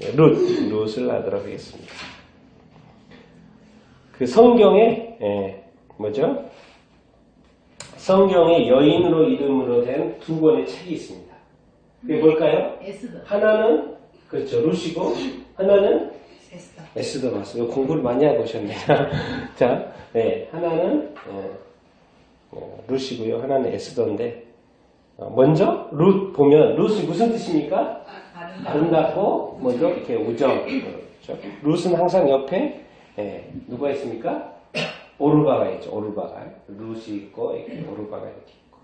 룻을 낳도록 하겠습니다. 그 성경에 뭐죠? 성경에 여인으로 이름으로 된 두 권의 책이 있습니다. 그게 뭘까요? 에스더. 하나는 그렇죠 룻이고 하나는 에스더 맞습니다. 공부를 많이 하고 오셨네요. 자, 하나는 룻이고요. 하나는 에스더인데 먼저 룻 보면 룻이 무슨 뜻입니까? 아름답고 뭐죠? 이렇게 우정. 그렇죠? 룻은 항상 옆에 누가 있습니까? 오르바가 있죠. 오르바가 룻이 있고 이렇게 오르바가 이렇게 있고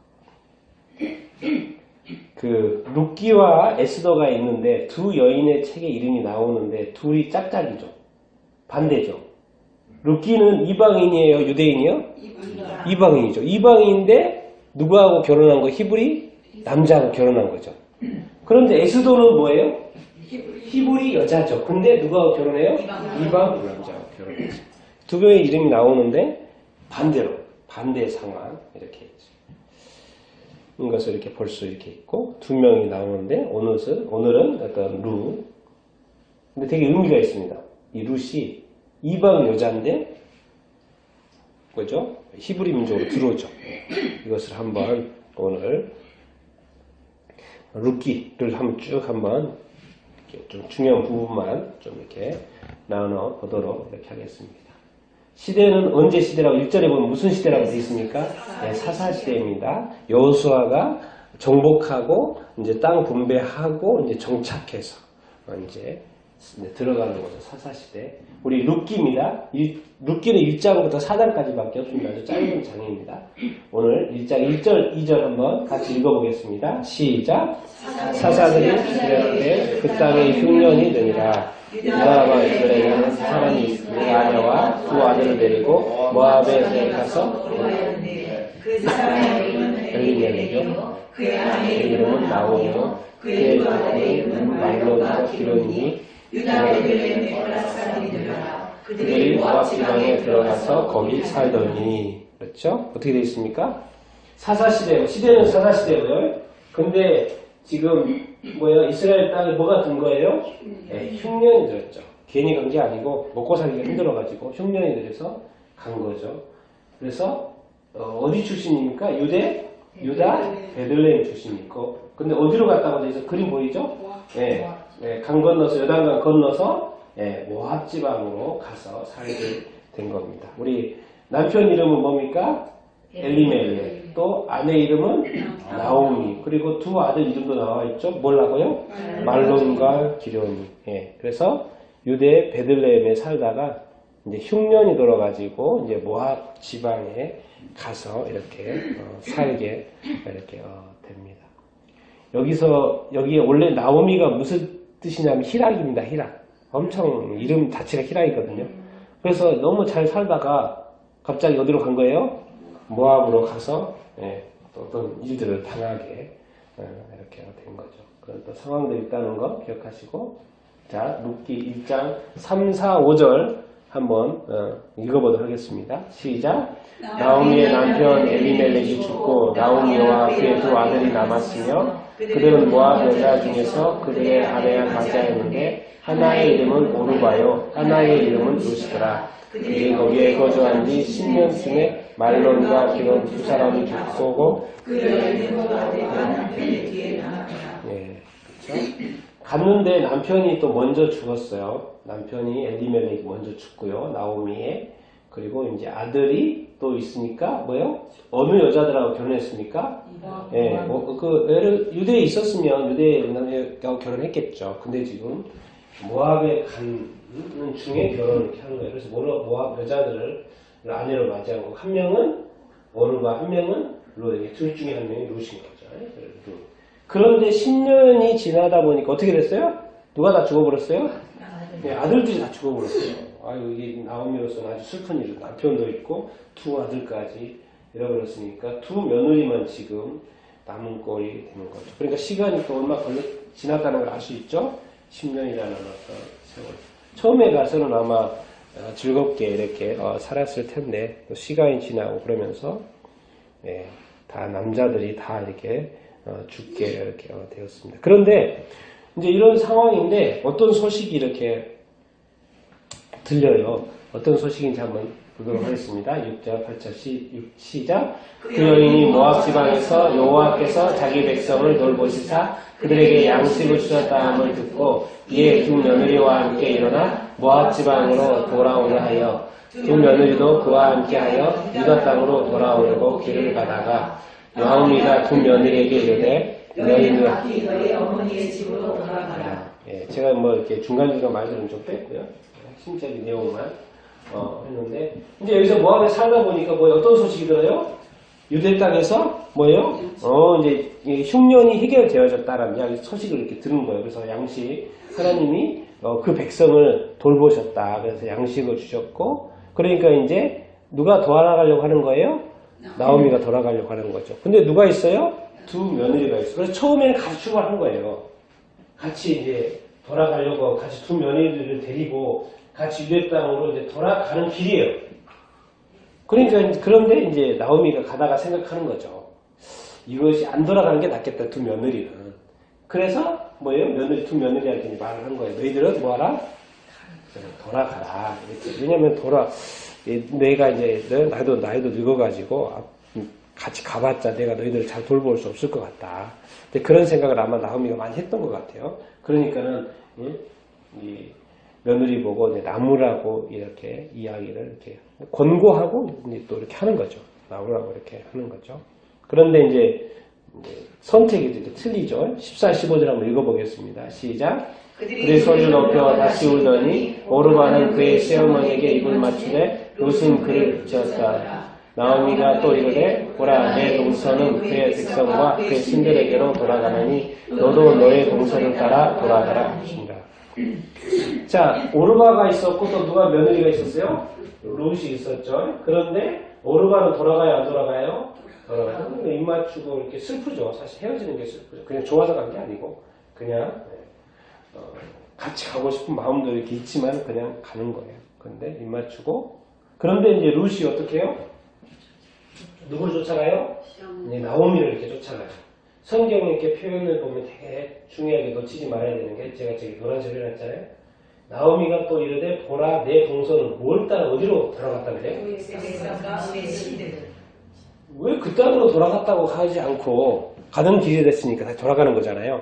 그 룻기와 에스더가 있는데 두 여인의 책에 이름이 나오는데 둘이 짝짝이죠. 반대죠. 룻기는 이방인이에요? 유대인이요? 이방인이죠. 이방인인데 누구하고 결혼한 거? 히브리 남자하고 결혼한 거죠. 그런데 에스더는 뭐예요? 히브리 여자죠. 근데 누구하고 결혼해요? 이방 남자하고 결혼했죠. 두 명의 이름이 나오는데 반대로 반대 상황 이렇게 있죠. 이것을 이렇게 볼 수 이렇게 있고 두 명이 나오는데 오늘은 어떤 룻. 근데 되게 의미가 있습니다. 이 룻이 이방 여자인데 그죠? 히브리 민족으로 들어오죠. 이것을 한번 오늘 룻기를 한번 쭉 한번 좀 중요한 부분만 좀 이렇게 나눠 보도록 이렇게 하겠습니다. 시대는 언제 시대라고 1절에 보면 무슨 시대라고 되어 있습니까? 사사시대입니다. 여호수아가 정복하고 이제 땅 분배하고 이제 정착해서 이제 들어가는 거죠. 사사시대. 우리 룻기입니다. 룻기는 1장부터 4장까지밖에 없습니다. 아주 짧은 장입니다. 오늘 1장 1절, 2절 한번 같이 읽어보겠습니다. 시작. 사사들이 이르되 그 땅에 흉년이 되니라. 유다와 이스라엘에는 사람이 있으니 아내와 두 아들을 데리고 모압에 가서 그 사람의 이름은 엘리멜렉이요 그의 아내의 이름은 나오며 그의 아들의 이름은 말론과 기론이니 유다 베들레헴에 거라 사람이더라. 그들이 모압 지방에 들어가서 거기 살더니. 그렇죠? 어떻게 되어 있습니까? 사사시대고 시대는 사사시대고요. 근데 지금 뭐예요? 이스라엘 땅에 뭐가 든 거예요? 흉년이 들었죠. 괜히 간 게 아니고 먹고 살기가 힘들어가지고 흉년이 들어서 간 거죠. 그래서 어디 출신입니까? 유다 베들레헴 출신이고. 근데 어디로 갔다고 해서 그림 보이죠? 강 건너서 요단강 건너서 모압 지방으로 가서 살게 된 겁니다. 우리 남편 이름은 뭡니까? 엘리멜렉. 또 아내 이름은 나오미. 그리고 두 아들 이름도 나와 있죠. 뭐라고요? 말론과 기련이. 그래서 유대 베들레헴에 살다가 이제 흉년이 들어가지고 이제 모압 지방에 가서 이렇게 살게 이렇게 됩니다. 여기에 원래 나오미가 무슨 뜻이냐면 희락입니다. 희락. 엄청 이름 자체가 희락이거든요. 그래서 너무 잘 살다가 갑자기 어디로 간 거예요? 모압으로 가서 어떤 일들을 당하게 이렇게 된 거죠. 그런 또 상황들이 있다는 거 기억하시고, 자 룻기 1장 3, 4, 5절 한번 읽어보도록 하겠습니다. 시작. 나오미의 남편 엘리멜렉이 죽고 나오미와 그의 두 아들이 남았으며 그들은 모압 여자 중에서 그들의 아내와 맞이하였는데 하나의 이름은 오르바요 하나의 이름은 룻이더라. 그들이 거기에 거주한 지 10년쯤에 말론과 기론 두 사람이 죽고 그 여인은 모압에가 남편의 뒤에 남았더라. 그렇죠? 갔는데 남편이 또 먼저 죽었어요. 남편이 엘리멜렉이 먼저 죽고요. 나오미의. 그리고 이제 아들이 또 있으니까 뭐요? 어느 여자들하고 결혼했습니까? 유대에 있었으면 유대 남자하고 결혼했겠죠. 근데 지금 모압에 가는 중에 결혼을 이렇게 하는 거예요. 그래서 모압 여자들을 아내로 맞이한 거고, 한 명은 오르바, 한 명은 룻. 둘 중에 한 명이 룻인 거죠. 룻. 그런데 10년이 지나다 보니까 어떻게 됐어요? 누가 다 죽어버렸어요? 아들들이 다 죽어버렸어요. 아유, 이게 나오미로서는 아주 슬픈 일이죠. 남편도 있고 두 아들까지 잃어버렸으니까 두 며느리만 지금 남은 꼴이 되는 거죠. 그러니까 시간이 또 얼마 지났다는 걸 알 수 있죠? 10년이라는 어떤 세월. 처음에 가서는 아마 즐겁게 이렇게 살았을 텐데 또 시간이 지나고 그러면서 다 남자들이 다 이렇게 죽게 이렇게 되었습니다. 그런데 이제 이런 상황인데 어떤 소식이 이렇게 들려요. 어떤 소식인지 한번 보도록 하겠습니다. 6절, 8절 시작. 그 여인이 모압 지방에서 여호와께서 자기 백성을 돌보시사 그들에게 양식을 주셨다 함을 듣고 이에 두 며느리와 함께 일어나 모압 지방으로 돌아오려 하여 두 며느리도 그와 함께하여 유다 땅으로 돌아오려고 길을 가다가 나오미가 두 며느리에게 이르되 너희는 너희 어머니의 집으로 돌아가라. 예, 제가 뭐 이렇게 중간중간 말들은 좀 뺐고요. 핵심적인 내용만 했는데 이제 여기서 모압에 살다 보니까 뭐 어떤 소식이 들어요? 유대 땅에서 뭐예요? 이제 이 흉년이 해결되어졌다라는 이야기 소식을 이렇게 들은 거예요. 그래서 양식 하나님이 그 백성을 돌보셨다. 그래서 양식을 주셨고 그러니까 이제 누가 돌아가려고 하는 거예요? 나오미가 돌아가려고 하는 거죠. 근데 누가 있어요? 두 며느리가 있어요. 그래서 처음에는 같이 출발한 거예요. 같이 이제 돌아가려고 같이 두 며느리를 데리고 같이 유대 땅으로 이제 돌아가는 길이에요. 그러니까 그런데 이제 나오미가 가다가 생각하는 거죠. 이것이 안 돌아가는 게 낫겠다. 두 며느리는. 그래서 뭐예요? 두 며느리한테 말을 한 거예요. 너희들은 뭐하라? 돌아가라. 왜냐면 내가 이제 나이도 늙어가지고 같이 가봤자 내가 너희들을 잘 돌볼 수 없을 것 같다. 근데 그런 생각을 아마 나오미가 많이 했던 것 같아요. 그러니까는 이 며느리 보고 이제 나무라고 이렇게 이야기를 이렇게 권고하고 이제 또 이렇게 하는 거죠. 나무라고 이렇게 하는 거죠. 그런데 이제 선택이 이렇게 틀리죠. 14, 15절 한번 읽어보겠습니다. 시작. 그들이 소리를 높여 다시 울더니 오르바는 그의 시어머니에게 입을 맞추되 롯은 그를 붙였다. 나오미가 또 이르되 보라 내 동서는 그의 백성과 그의 신들에게로 돌아가느니 너도 너의 동서를 따라 돌아가라 하신다. 자, 오르바가 있었고 또 누가 며느리가 있었어요? 롯이 있었죠. 그런데 오르바는 돌아가요 안 돌아가요? 돌아가요. 근데 입 맞추고 이렇게 슬프죠. 사실 헤어지는 게 슬프죠. 그냥 좋아서 간 게 아니고 그냥 같이 가고 싶은 마음도 이렇게 있지만 그냥 가는 거예요. 근데 입 맞추고 그런데 이제 롯이 어떻게 해요? 누굴 쫓아가요? 이제 나오미를 이렇게 쫓아가요. 성경에 이렇게 표현을 보면 되게 중요하게 놓치지 말아야 되는 게 제가 저기 노란색을 해놨잖아요. 나오미가 또 이르되 보라 내 동서는 뭘 따라 어디로 돌아갔다는데요? 왜 그 땅으로 돌아갔다고 하지 않고 가는 길이 됐으니까 다시 돌아가는 거잖아요.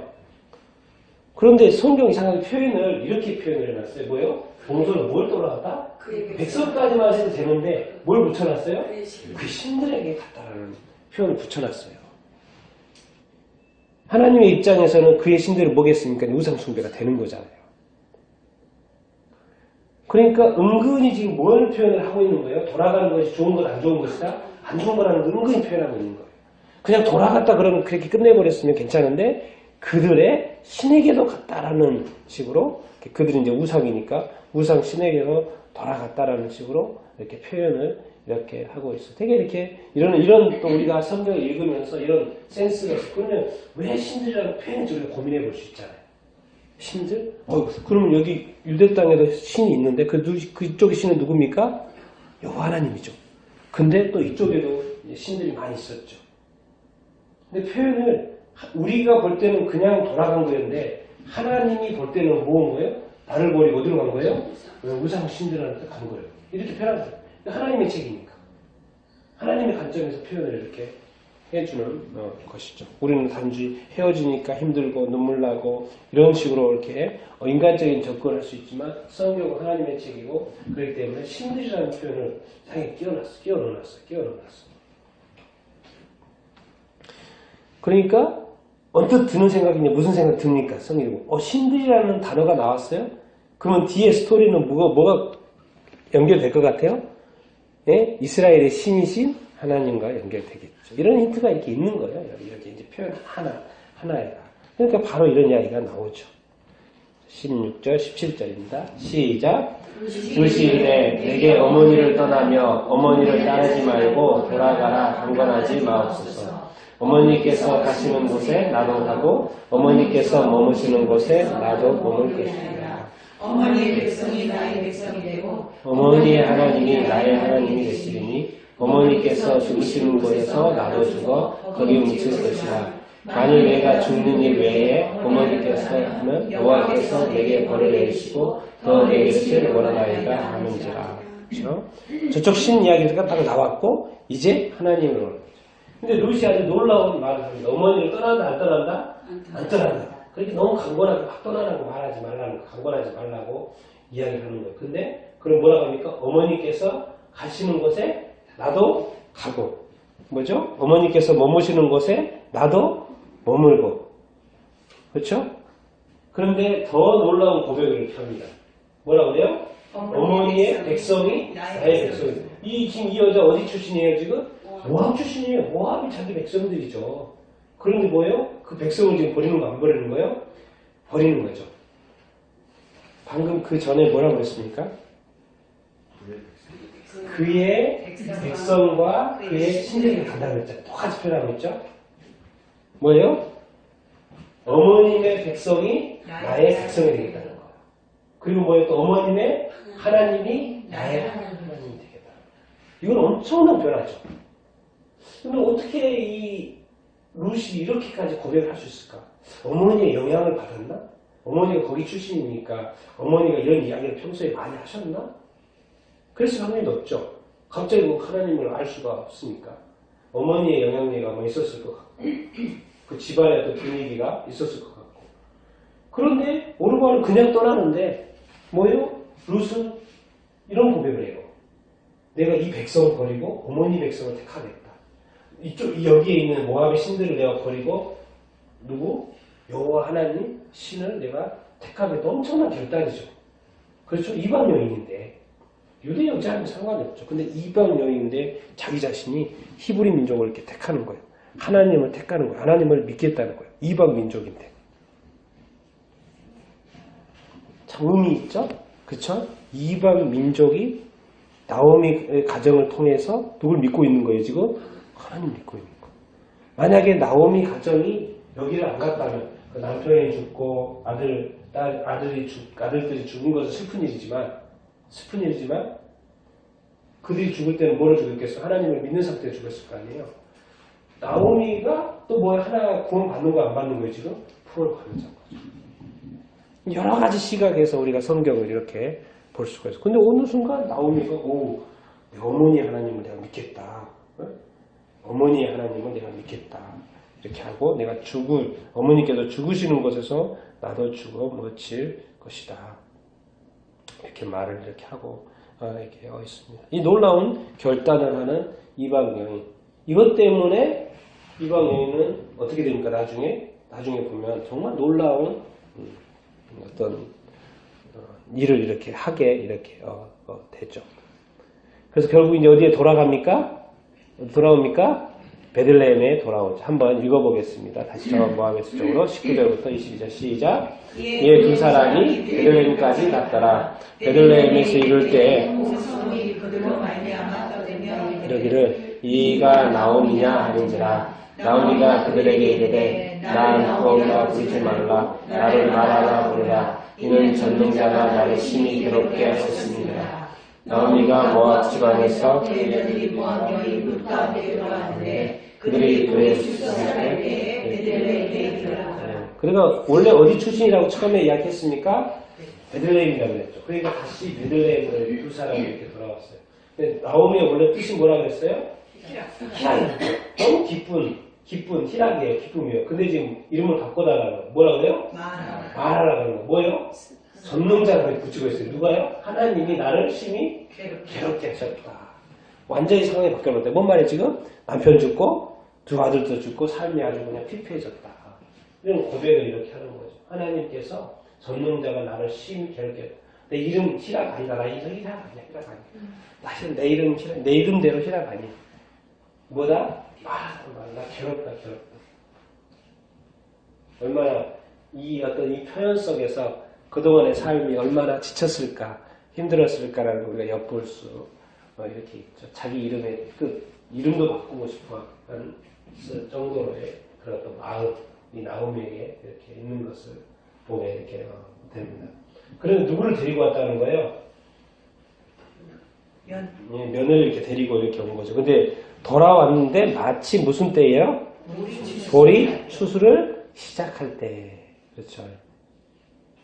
그런데 성경 이상하게 표현을 이렇게 표현을 해놨어요. 뭐예요? 동서는 뭘 돌아갔다? 백성까지만 해도 되는데 뭘 붙여놨어요? 그 신들에게 갔다라는 표현을 붙여놨어요. 하나님의 입장에서는 그의 신들을 뭐겠습니까? 우상숭배가 되는 거잖아요. 그러니까 은근히 지금 뭘 표현을 하고 있는 거예요? 돌아가는 것이 좋은 것, 안 좋은 것이다? 안 좋은 거라는 걸 은근히 표현하고 있는 거예요. 그냥 돌아갔다 그러면 그렇게 끝내버렸으면 괜찮은데 그들의 신에게도 갔다라는 식으로 그들이 이제 우상이니까 우상 신에게로 돌아갔다라는 식으로 이렇게 표현을 이렇게 하고 있어. 되게 이렇게 이런 또 우리가 성경을 읽으면서 이런 센스가 있어. 그러면 왜 신들이라는 표현인지 우리가 고민해 볼 수 있잖아요. 신들? 그러면 여기 유대 땅에도 신이 있는데 그쪽의 신은 누굽니까? 여호와 하나님이죠. 근데 또 이쪽에도 신들이 많이 있었죠. 근데 표현을 우리가 볼 때는 그냥 돌아간 거였는데 하나님이 볼 때는 뭐 온 거예요? 나를 버리고 어디로 간 거예요? 우상 신들한테 간 거예요. 이렇게 표현한 거예요. 하나님의 책이니까. 하나님의 관점에서 표현을 이렇게 해주는 것이죠. 우리는 단지 헤어지니까 힘들고 눈물 나고 이런 식으로 이렇게 인간적인 접근을 할 수 있지만 성경은 하나님의 책이고 그렇기 때문에 신들이라는 표현을 상에 끼워 넣어놨어. 그러니까 언뜻 드는 생각이 무슨 생각 듭니까? 성경이 신들이라는 단어가 나왔어요? 그러면 뒤에 스토리는 뭐가 연결될 것 같아요? 예? 이스라엘의 신이신 하나님과 연결되겠죠. 이런 힌트가 이렇게 있는 거예요. 이렇게 이제 표현 하나에다. 그러니까 바로 이런 이야기가 나오죠. 16절, 17절입니다. 시작. 롯이 이르되 내게 어머니를 떠나며 어머니를 따르지 말고 돌아가라 강권하지 마옵소서. 어머니께서 가시는 곳에 나도 가고 어머니께서 머무시는 곳에 나도 머물 것이니라. 어머니의 백성이 나의 백성이 되고 어머니의 하나님이 나의 하나님이 되시리니 어머니께서 죽으시는 곳에서 나도 죽어 거기 묻힐 것이라. 만일 내가 죽는 일 외에 어머니께서는 여호와께서 내게 벌을 내리시고 더 내 이릇을 원하나이다 하는지라. 그렇죠? 저쪽 신 이야기가 바로 나왔고 이제 하나님으로 오는 거죠. 근데 룻이 아주 놀라운 말을 합니다. 어머니를 떠난다 안 떠난다? 안 떠난다. 그렇게 너무 강권하게 막 떠나라고 말하지 말라고 강권하지 말라고 이야기를 하는 거예요. 근데 그럼 뭐라고 합니까? 어머니께서 가시는 곳에 나도 가고 뭐죠? 어머니께서 머무시는 곳에 나도 머물고 그렇죠? 그런데 더 놀라운 고백을 이렇게 합니다. 뭐라고 그래요? 어머니의 백성이 나의 백성이다. 지금 이 여자 어디 출신이에요 지금? 모압 출신이에요. 모압이 자기 백성들이죠. 그런데 뭐예요? 그 백성을 지금 버리는 거 안 버리는 거예요? 버리는 거죠. 방금 그 전에 뭐라고 그랬습니까? 그의 백성과 그의 신들에게 간다고 했잖아요. 똑같이 표현하고 있죠? 뭐예요? 어머님의 백성이 나의 백성이 되겠다는 거예요. 그리고 뭐예요? 또 어머님의 하나님이 나의 하나님이 되겠다. 이건 엄청난 변화죠. 근데 어떻게 이 룻이 이렇게까지 고백을 할 수 있을까? 어머니의 영향을 받았나? 어머니가 거기 출신이니까 어머니가 이런 이야기를 평소에 많이 하셨나? 그랬을 확률이 높죠. 갑자기 뭐 하나님을 알 수가 없으니까. 어머니의 영향력이 뭐 있었을 것 같고 그 집안의 어떤 분위기가 있었을 것 같고 그런데 오르바는 그냥 떠나는데 뭐예요? 룻은 이런 고백을 해요. 내가 이 백성을 버리고 어머니 백성을 택하겠다. 이쪽 여기에 있는 모압의 신들을 내가 버리고 누구? 여호와 하나님 신을 내가 택하겠다. 엄청난 결단이죠. 그렇죠? 이방 여인인데 유대 여자는 상관이 없죠. 근데 이방 여인인데 자기 자신이 히브리 민족을 이렇게 택하는 거예요. 하나님을 택하는 거예요. 하나님을 믿겠다는 거예요. 이방 민족인데. 참 의미 있죠? 그렇죠? 이방 민족이 나오미의 가정을 통해서 누굴 믿고 있는 거예요, 지금? 하나님 믿고 있는 거. 만약에 나오미 가정이 여기를 안 갔다면 그 남편이 죽고 아들들이 죽은 것은 슬픈 일이지만 그들이 죽을 때는 뭐를 죽였겠어? 하나님을 믿는 상태에 죽었을 거 아니에요. 나오미가 또 뭐 하나 구원 받는 거 안 받는 거예요, 지금? 구원을 받는 거죠. 여러 가지 시각에서 우리가 성경을 이렇게 볼 수가 있어요. 근데 어느 순간 나오미가 내 어머니의 하나님을 내가 믿겠다. 어머니의 하나님을 내가 믿겠다. 이렇게 하고 내가 어머니께서 죽으시는 곳에서 나도 죽어 묻힐 것이다. 이렇게 말을 이렇게 하고 이렇게 되어 있습니다. 이 놀라운 결단을 하는 이방 여인. 이것 때문에 이방 여인은 어떻게 됩니까? 나중에 보면 정말 놀라운 어떤 일을 이렇게 하게 이렇게 되죠. 그래서 결국 이제 어디에 돌아옵니까? 베들레헴에 돌아오죠. 한번 읽어보겠습니다. 다시 저 모압에서 쪽으로 19절부터 22절 시작. 예, 두 사람이 베들레헴까지 갔더라. 베들레헴에서 이룰 때 이러기를 이가 나오미냐 하는지라. 나오미가 그들에게 이르되 나 나오미라 부르지 말라. 나를 말하라 부르라. 이는 전능자가 나를 심히 괴롭게 하셨습니다. 나오미가 모압 지방에서 여자들이 모압 여인 룻 가운데 들어갔는데 그들이 그의 출산할 때에 베들레헴에 들어갔더라. 그러니까 원래 어디 출신이라고 처음에 이야기했습니까? 베들레헴이라고 했죠. 그러니까 다시 베들레헴으로 두 사람이 이렇게 돌아왔어요. 근데 나오미의 원래 뜻이 뭐라고 했어요? 희락. 너무 기쁜 희락이에요. 기쁨이에요. 근데 지금 이름을 바꿔달라는 거예요. 뭐라 그래요? 말하라는 거. 뭐예요? 전능자를 붙이고 있어요. 누가요? 하나님이 나를 심히 괴롭게 하셨다. 완전히 상황이 바뀌었는데 뭔 말이에요 지금? 남편 죽고 두 아들도 죽고 삶이 아주 그냥 피폐해졌다. 이런 고백을 이렇게 하는 거죠. 하나님께서 전능자가 나를 심히 괴롭게 했다. 내 이름 희락 아니다. 나 이름 희락 아니야. 사실 내 이름대로 희락 아니야. 뭐다? 나 괴롭다. 얼마나 이 어떤 이 표현 속에서 그동안의 삶이 얼마나 지쳤을까, 힘들었을까라는 걸 우리가 엿볼 수 이렇게 있죠. 자기 이름의 이름도 바꾸고 싶어 하는 정도로의 그런 어떤 마음이 나오미에게 이렇게 있는 것을 보게 이렇게 됩니다. 그래서 누구를 데리고 왔다는 거예요? 며느리를 이렇게 데리고 이렇게 온 거죠. 근데 돌아왔는데 마치 무슨 때예요? 볼이 추수를 시작할 때. 그렇죠.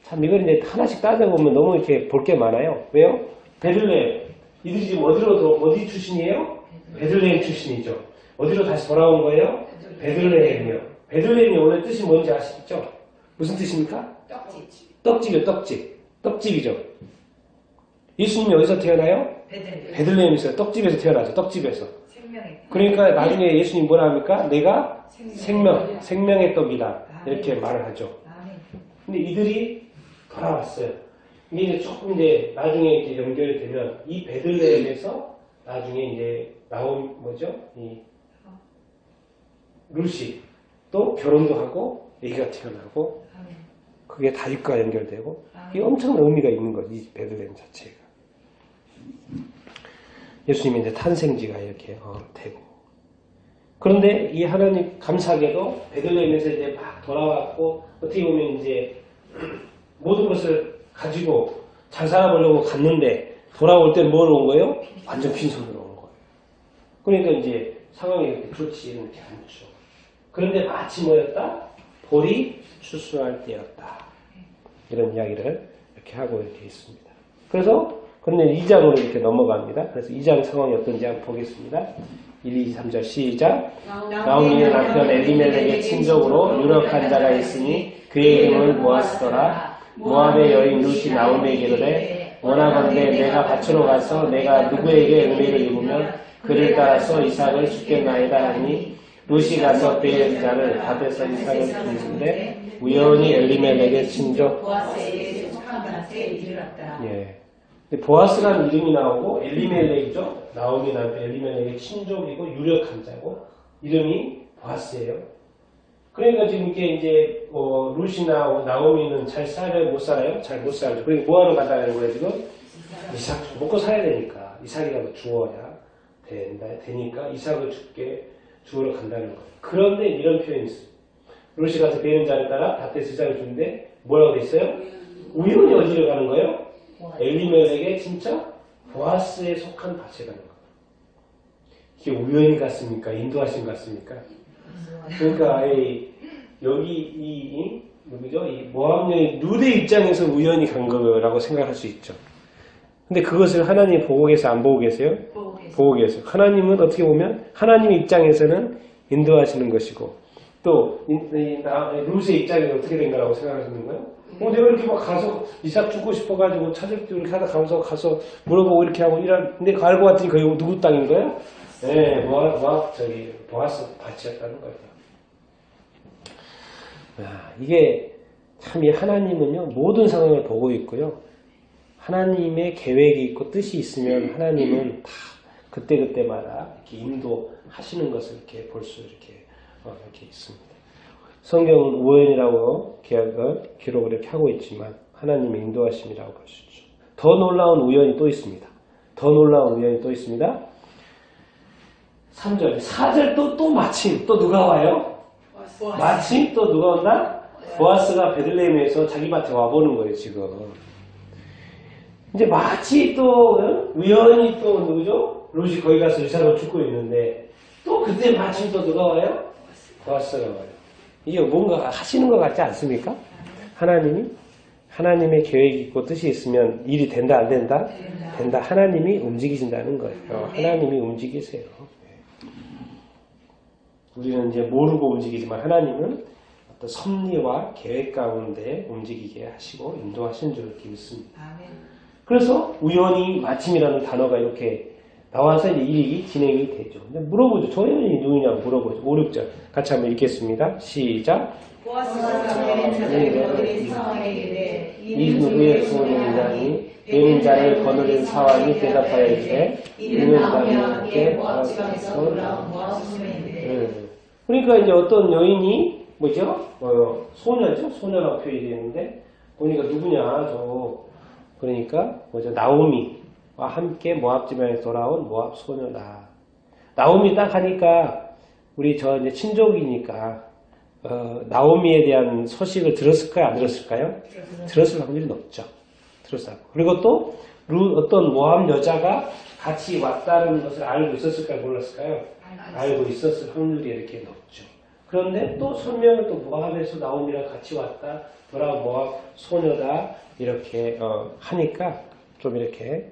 참 이걸 이제 하나씩 따져보면 너무 이렇게 볼 게 많아요. 왜요? 베들레헴. 이들이 지금 어디 출신이에요? 베들레헴 출신이죠. 어디로 다시 돌아온 거예요? 베들레헴이요. 베들레헴이 원래 뜻이 뭔지 아시죠? 무슨 뜻입니까? 떡집. 떡집이요, 떡집. 떡집이죠. 예수님이 어디서 태어나요? 베들레헴에서 떡집에서 태어나죠. 떡집에서. 그러니까 나중에 예수님 뭐라 합니까? 내가 생명의 떡이다. 이렇게 말을 하죠. 근데 이들이 돌아왔어요. 이게 이제 조금 이제 나중에 이렇게 연결이 되면 이 베들레헴에서 나중에 이제 나온 뭐죠? 이 루시 또 결혼도 하고 애기가 태어나고 그게 다윗과 연결되고 이게 엄청난 의미가 있는 거죠. 이 베들레헴 자체가. 예수님의 이제 탄생지가 이렇게 되고. 그런데 이 하나님 감사하게도 베들레헴에서 이제 막 돌아왔고 어떻게 보면 이제 모든 것을 가지고 잘 살아보려고 갔는데 돌아올 때 뭘 온 거예요? 완전 빈손으로 온 거예요. 그러니까 이제 상황이 이렇게 좋지는 않죠. 그런데 마치 뭐였다? 볼이 추수할 때였다. 이런 이야기를 이렇게 하고 이렇게 있습니다. 그런데 2장으로 이렇게 넘어갑니다. 그래서 2장 상황이 어떤지 한번 보겠습니다. 1, 2, 3절 시작. 나오미의 남편 엘리멜렉의 친족으로 유력한 자가 있으니 그의 이름은 보아스더라. 모압의 여인 룻이 나오미에게 이르되 원하건대 내가 밭으로 가서 내가 누구에게 은혜를 입으면 그를 따라서 이삭을 죽겠나이다 하니 룻이 가서 그의 자를 밭에서 이삭을 주는데 우연히 엘리멜렉의 친족 보아스에게 속한 밭에 이르렀다. 예. 보아스라는 이름이 나오고 엘리멜렉이죠. 나오미 남편 엘리멜렉의 친족이고 유력한 자고 이름이 보아스예요. 그러니까 지금 이게 이제 룻이나 나오미는 잘 살아요, 못 살아요? 잘 못 살죠. 그러니까 뭐하러 간다는 거예요 지금? 이삭 먹고 살아야 되니까 이삭이라도 주어야 되니까 이삭을 주우러 간다는 거예요. 그런데 이런 표현이 있어요. 룻이 가서 베는 자를 따라 밭에서 이삭을 주는데 뭐라고 돼 있어요? 우연히 어디로 가는 거예요? 엘리멜렉의 진짜 보아스에 속한 밭에 가는 거예요. 이게 우연히 갔습니까? 인도하신 것 같습니까? 그러니까 여기 누구죠? 이 모압 여인 룻의 입장에서 우연히 간 거라고 생각할 수 있죠. 근데 그것을 하나님 보고 계세요? 안 보고 계세요? 보고 계세요. 하나님은 어떻게 보면 하나님의 입장에서는 인도하시는 것이고 또 룻의 입장에서 어떻게 된 거라고 생각하시는 거예요? 내가 이렇게 막 가서 이삭 주고 싶어가지고 찾을 때 이렇게 하다 가서 물어보고 이렇게 하고 근데 알고 봤더니 거기 누구 땅인 거예요? 네, 보아스 밭이었다는 거예요. 이게 참 이 하나님은요 모든 상황을 보고 있고요. 하나님의 계획이 있고 뜻이 있으면 하나님은 다 그때그때마다 이렇게 인도하시는 것을 이렇게 볼 수 이렇게 있습니다. 성경은 우연이라고 기록을 이렇게 하고 있지만 하나님의 인도하심이라고 볼 수 있죠. 더 놀라운 우연이 또 있습니다. 3절, 4절 또 마침 또 누가 와요? 마침 또 누가 온다? 보아스가 베들레헴에서 자기 밭에 와보는 거예요 지금. 이제 마치 또 우연히 또 누구죠? 룻이 거기 가서 이삭을 죽고 있는데 또 그때 마침 또 누가 와요? 보아스가 와요. 이게 뭔가 하시는 것 같지 않습니까? 하나님의 계획이 있고 뜻이 있으면 일이 된다 안 된다? 된다. 하나님이 움직이신다는 거예요. 하나님이 움직이세요. 우리는 이제 모르고 움직이지만 하나님은 어떤 섭리와 계획 가운데 움직이게 하시고 인도하시는 줄 이렇게 믿습니다. 그래서 우연히 마침이라는 단어가 이렇게 나와서 이제 일이 진행이 되죠. 근데 물어보죠. 저 여인이 누구냐고 물어보죠. 5, 6절 같이 한번 읽겠습니다. 시작. 이 누구의 소원이냐니 베는 자를 거느린 사환이 대답하여 이르되 이는 남편께 모압지방에서 올라온 모압 소매인데. 그러니까 이제 어떤 여인이 뭐죠? 소녀죠? 소녀라고 표현이 되는데 보니까 누구냐 그러니까 뭐죠? 나오미와 함께 모압 지방에서 돌아온 모압 소녀다. 나오미 딱 하니까 우리 이제 친족이니까 나오미에 대한 소식을 들었을까요? 안 들었을까요? 들었을 확률이 높죠. 들었어요. 그리고 또 어떤 모압 여자가 같이 왔다는 것을 알고 있었을까요? 몰랐을까요? 알고 있었을 확률이 이렇게 높죠. 그런데 또 설명을 또 모압에서 나옴이랑 같이 왔다. 너라 모압 소녀다. 이렇게 하니까 좀 이렇게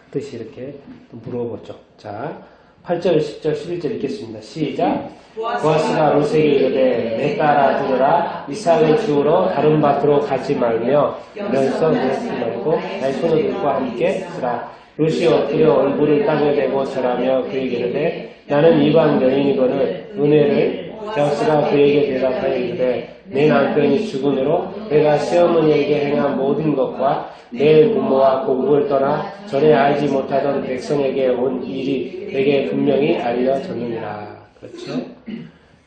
뜻이 이렇게 물어보죠. 자, 8절, 10절, 11절 읽겠습니다. 시작. 보아스가 롯에게 이르되 내 딸아 들으라. 이삭을 죽으러 다른 밭으로 가지 말며 여기서 누지 말고 나의 소녀들과 함께 있으라. 롯이 엎드려 얼굴을 땅에 대고 절하며 그에게 이르되 나는 이방 여인이거늘 은혜를. 보아스가 그에게 대답하여 이르되 내 남편이 죽음으로 내가 시어머니에게 행한 모든 것과 내 부모와 고국을 떠나 전에 알지 못하던 백성에게 온 일이 내게 분명히 알려졌느니라. 그렇죠?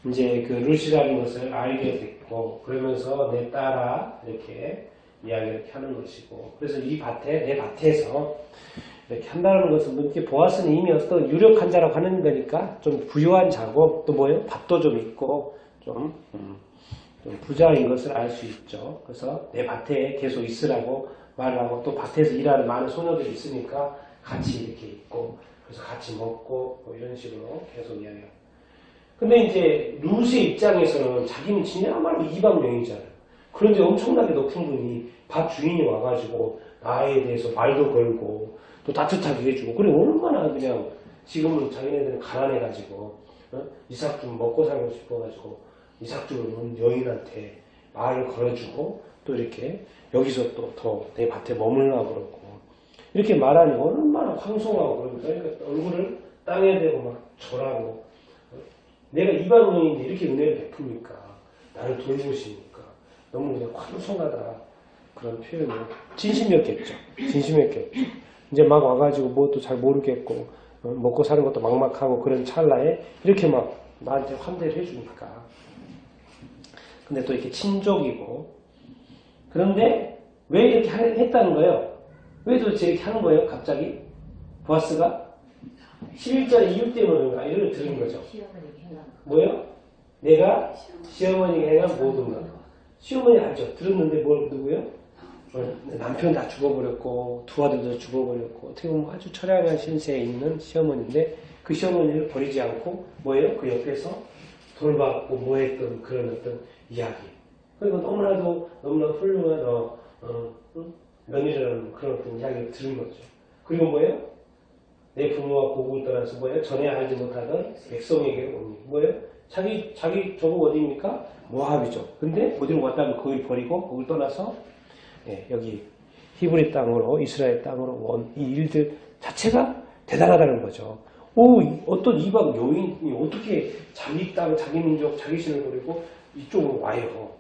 이제 그 룻이라는 것을 알게 됐고, 그러면서 내 딸아 이렇게 이야기를 이렇게 하는 것이고, 그래서 이 밭에 내 밭에서 이렇게 한다는 것은 이렇게 보아스는 이미 어떤 유력한 자라고 하는 거니까 좀 부유한 자고 또 뭐예요? 밭도 좀 있고 좀 부자인 것을 알 수 있죠. 그래서 내 밭에 계속 있으라고 말을 하고 또 밭에서 일하는 많은 소녀들이 있으니까 같이 이렇게 있고 그래서 같이 먹고 뭐 이런 식으로 계속 이야기해요. 근데 이제 룻의 입장에서는 자기는 진짜말로 이방명이잖아요. 그런데 엄청나게 높은 분이 밭 주인이 와가지고 나에 대해서 말도 걸고 또 따뜻하게 해주고 그래 얼마나 그냥 지금은 자기네들은 가난해가지고 이삭 좀 먹고 살고 싶어가지고 이삭 주는 여인한테 말을 걸어주고 또 이렇게 여기서 또 더 내 밭에 머물라고 그러고 이렇게 말하니 얼마나 황송하고 그러니까 얼굴을 땅에 대고 막 절하고 내가 이방인인데 이렇게 은혜를 베풉니까? 나를 돌보시니까 너무 그냥 황송하다 그런 표현이 진심이었겠죠. 진심이었겠죠. 이제 막 와가지고 뭣도 잘 모르겠고 먹고 사는 것도 막막하고 그런 찰나에 이렇게 막 나한테 환대를 해주니까 근데 또 이렇게 친족이고 그런데 왜 이렇게 했다는 거예요? 왜 도대체 이렇게 하는 거예요? 갑자기? 보아스가? 11절에 이유 때문인가? 이걸 들은 거죠. 뭐예요? 내가 시어머니가 행한 모든 것. 시어머니 알죠? 들었는데 누구예요? 남편 다 죽어버렸고 두 아들도 죽어버렸고 어떻게 보면 아주 처량한 신세에 있는 시어머니인데 그 시어머니를 버리지 않고 뭐예요? 그 옆에서 돌봤고 뭐했던 그런 어떤 이야기. 그리고 너무나도 훌륭한 며느리라는 그런 어떤 이야기를 들은 거죠. 그리고 뭐예요? 내 부모와 고국을 떠나서 뭐예요? 전에 알지 못하던 백성에게 옵니다. 뭐예요? 자기 조국 어디입니까? 모압이죠. 근데 어디로 왔다면 거길 버리고 거길 떠나서 여기 히브리 땅으로 이스라엘 땅으로 온 이 일들 자체가 대단하다는 거죠. 어떤 이방 여인이 어떻게 자기 땅, 자기 민족, 자기 신을 버리고 이쪽으로 와요.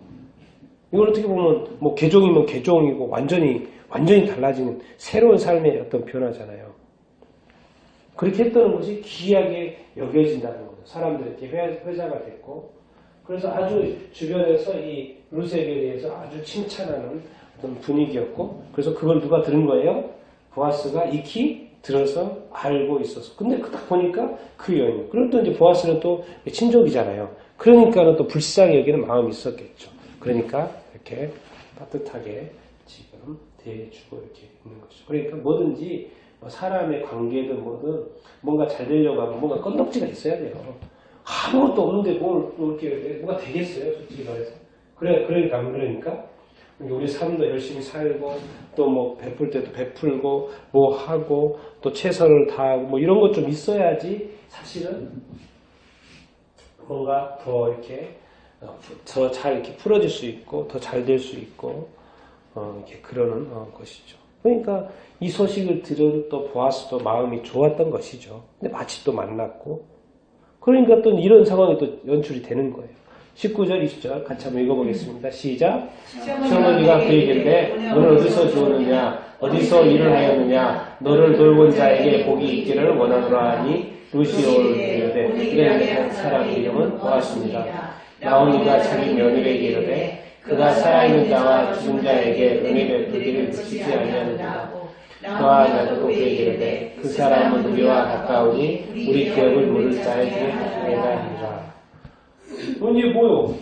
이걸 어떻게 보면 뭐 개종이면 개종이고 완전히 달라지는 새로운 삶의 어떤 변화잖아요. 그렇게 했다는 것이 귀하게 여겨진다는 거죠. 사람들에게 회자가 됐고 그래서 아주 주변에서 이 룻에게 대해서 아주 칭찬하는 어떤 분위기였고 그래서 그걸 누가 들은 거예요? 보아스가 익히 들어서 알고 있었어. 근데 딱 보니까 그 여인. 그럼 또 이제 보아스는 또 친족이잖아요. 그러니까는 또 불쌍히 여기는 마음이 있었겠죠. 그러니까 이렇게 따뜻하게 지금 대해주고 이렇게 있는 것이죠. 그러니까 뭐든지 사람의 관계든 뭐든 뭔가 잘 되려고 하면 뭔가 건덕지가 있어야 돼요. 아무것도 없는데 뭘 이렇게 뭐가 되겠어요, 솔직히 말해서. 그러니까 안 그러니까 우리 삶도 열심히 살고 또 뭐 베풀 때도 베풀고 뭐 하고 또 최선을 다하고 뭐 이런 것 좀 있어야지 사실은 뭔가 더 이렇게 더 잘 이렇게 풀어질 수 있고 더 잘 될 수 있고 이렇게 그러는 것이죠. 그러니까 이 소식을 들은 또 보아스도 마음이 좋았던 것이죠. 근데 마치 또 만났고 그러니까 또 이런 상황이 또 연출이 되는 거예요. 19절, 20절 같이 한번 읽어보겠습니다. 시작. 시어머니가 그에게 이르되 너는 어디서 주었느냐 어디서 일을 하였느냐 너를 돌본 자에게 복이 있기를 원하노라 하니 루시오를 이르되 이에 사람 이름은 보았습니다. 나오니가 자기 며느리에게 이르되 그가 살아있는 자와 죽은 자에게 은혜 베풀기를 그치지 아니하느냐 너와 나도 또 그에게 이르되 그 사람은 우리와 가까우니 우리 기업을 물을 자의 중에 하나이다 하니라. 이게 뭐요?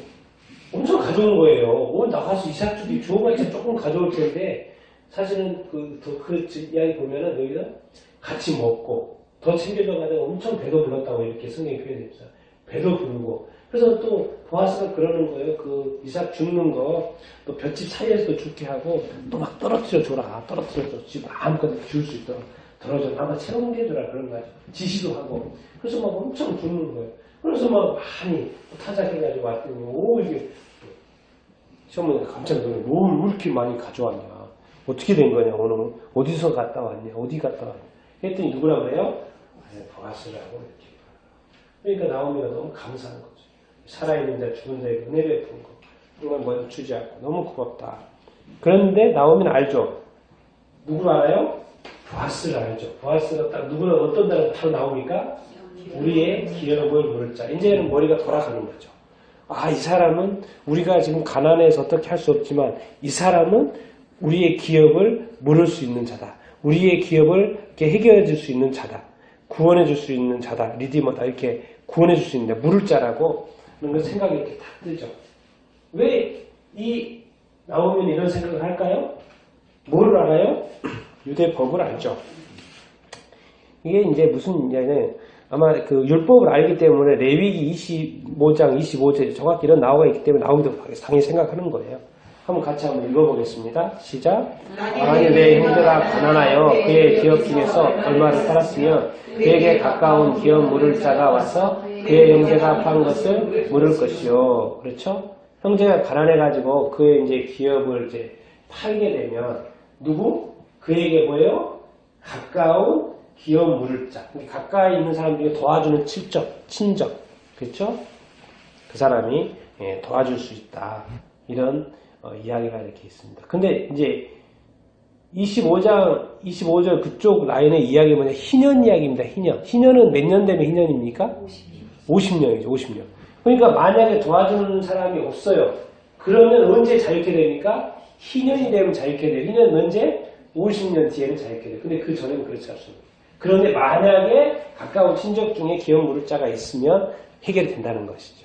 엄청 가져온 거예요. 나가서 이삭주기 주어봤자 조금 가져올 텐데 사실은 그 이야기 보면은 여기서 같이 먹고 더 챙겨줘 가지고 엄청 배도 불렀다고 이렇게 성경이 표현됩니다. 배도 부르고. 그래서 또 보아스가 그러는 거예요. 그 이삭 죽는 거 또 볏짚 사이에서도 죽게 하고 또 막 떨어뜨려 줘라. 떨어뜨려 줘. 집 아무거나 줄 수 있도록 떨어져. 아마 채운 게 줘라. 그런 거죠. 지시도 하고. 그래서 막 엄청 죽는 거예요. 그래서 막 많이 타작해가지고 왔더니 오 이게 시어머니가 깜짝 놀래. 뭘 이렇게 많이 가져왔냐. 어떻게 된 거냐. 오늘 어디서 갔다 왔냐. 어디 갔다 왔냐. 했더니 누구라 그래요? 보아스라고 이렇게. 그러니까 나오미가 너무 감사한 거죠. 살아있는 자 죽은 자에게 은혜 베푼 거. 정말 뭘 주지 않고 너무 고맙다. 그런데 나오미는 알죠. 누구를 알아요? 보아스를 알죠. 보아스가 딱 누구는 어떤 단어가 바로 나오니까 우리의 기업을 물을 자. 이제는 머리가 돌아가는 거죠. 아, 이 사람은 우리가 지금 가난해서 어떻게 할 수 없지만 이 사람은 우리의 기업을 물을 수 있는 자다. 우리의 기업을 이렇게 해결해 줄 수 있는 자다. 구원해 줄 수 있는 자다. 리디머다. 이렇게 구원해 줄 수 있는 자. 물을 자라고 그런 거 생각이 이렇게 딱 들죠. 왜 이 나오면 이런 생각을 할까요? 뭐를 알아요? 유대법을 알죠. 이게 이제 무슨 얘기냐면 아마 그 율법을 알기 때문에 레위기 25장, 25절 정확히 이런 나오가 있기 때문에 나오기도 당연히 생각하는 거예요. 한번 같이 한번 읽어보겠습니다. 시작. 만일 내 형제가 가난하여 그의 기업 중에서 얼마를 팔았으면 그에게 가까운 기업 물을 자가 와서 그의 형제가 판 것을 물을 것이요. 그렇죠? 형제가 가난해가지고 그의 이제 기업을 이제 팔게 되면 누구? 그에게 뭐예요? 가까운 기업 물을 자. 가까이 있는 사람 중에 도와주는 친적. 그렇죠? 그 사람이 도와줄 수 있다. 이런 이야기가 이렇게 있습니다. 근데 이제 25장, 25절 그쪽 라인의 이야기가 뭐냐? 희년 이야기입니다. 희년. 희년은 몇 년 되면 희년입니까? 50년이죠. 50년. 그러니까 만약에 도와주는 사람이 없어요. 그러면 언제 자유케 됩니까? 희년이 되면 자유케 돼요. 희년은 언제? 50년 뒤에는 자유케 돼요. 근데 그 전에는 그렇지 않습니다. 그런데 만약에 가까운 친족 중에 기업 물을 자가 있으면 해결된다는 것이죠.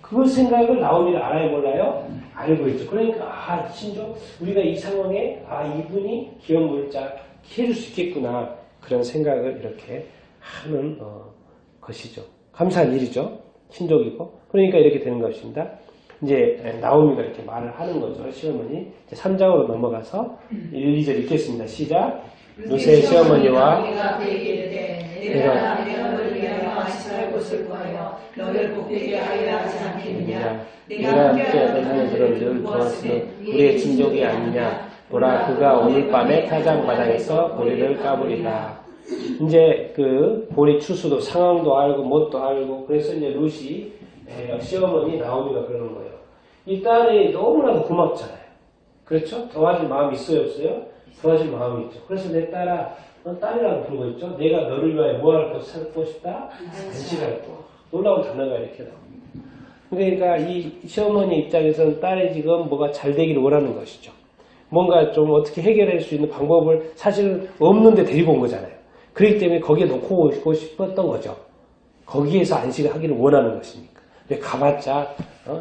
그 생각을 나오미를 알아요, 몰라요? 알고 있죠. 그러니까 친족 우리가 이 상황에 이분이 기업 물을 자 해줄 수 있겠구나 그런 생각을 이렇게 하는 것이죠. 감사한 일이죠. 친족이고. 그러니까 이렇게 되는 것입니다. 이제 나오미가 이렇게 말을 하는 거죠. 시어머니. 이제 3장으로 넘어가서 1, 2절 읽겠습니다. 시작. 루세의 시어머니와 내가 너를 위하여 안식할 곳을 구하여 너를 복되게 하려 하지 않겠느냐. 내가 함께 하는 그런들 보아스는 우리의 친족이 아니냐. 보라 그가 오늘 밤에 타작마당에서 보리를 까부리라. 이제 그 보리 추수도 상황도 알고 뭣도 알고 그래서 이제 룻이 시어머니 나오미가 그러는 거예요. 이 딸이 너무나도 고맙잖아요. 그렇죠? 도와줄 마음이 있어요, 없어요? 도와줄 마음이 있죠. 그래서 내 딸아, 딸이라고 부르고 있죠. 내가 너를 위하여 뭐 할 것 살고 싶다? 안식할 것. 놀라운 단어가 이렇게 나옵니다. 그러니까 이 시어머니 입장에서는 딸이 지금 뭐가 잘 되기를 원하는 것이죠. 뭔가 좀 어떻게 해결할 수 있는 방법을 사실 없는데 데리고 온 거잖아요. 그렇기 때문에 거기에 놓고 오고 싶었던 거죠. 거기에서 안식을 하기를 원하는 것이니까. 근데 가봤자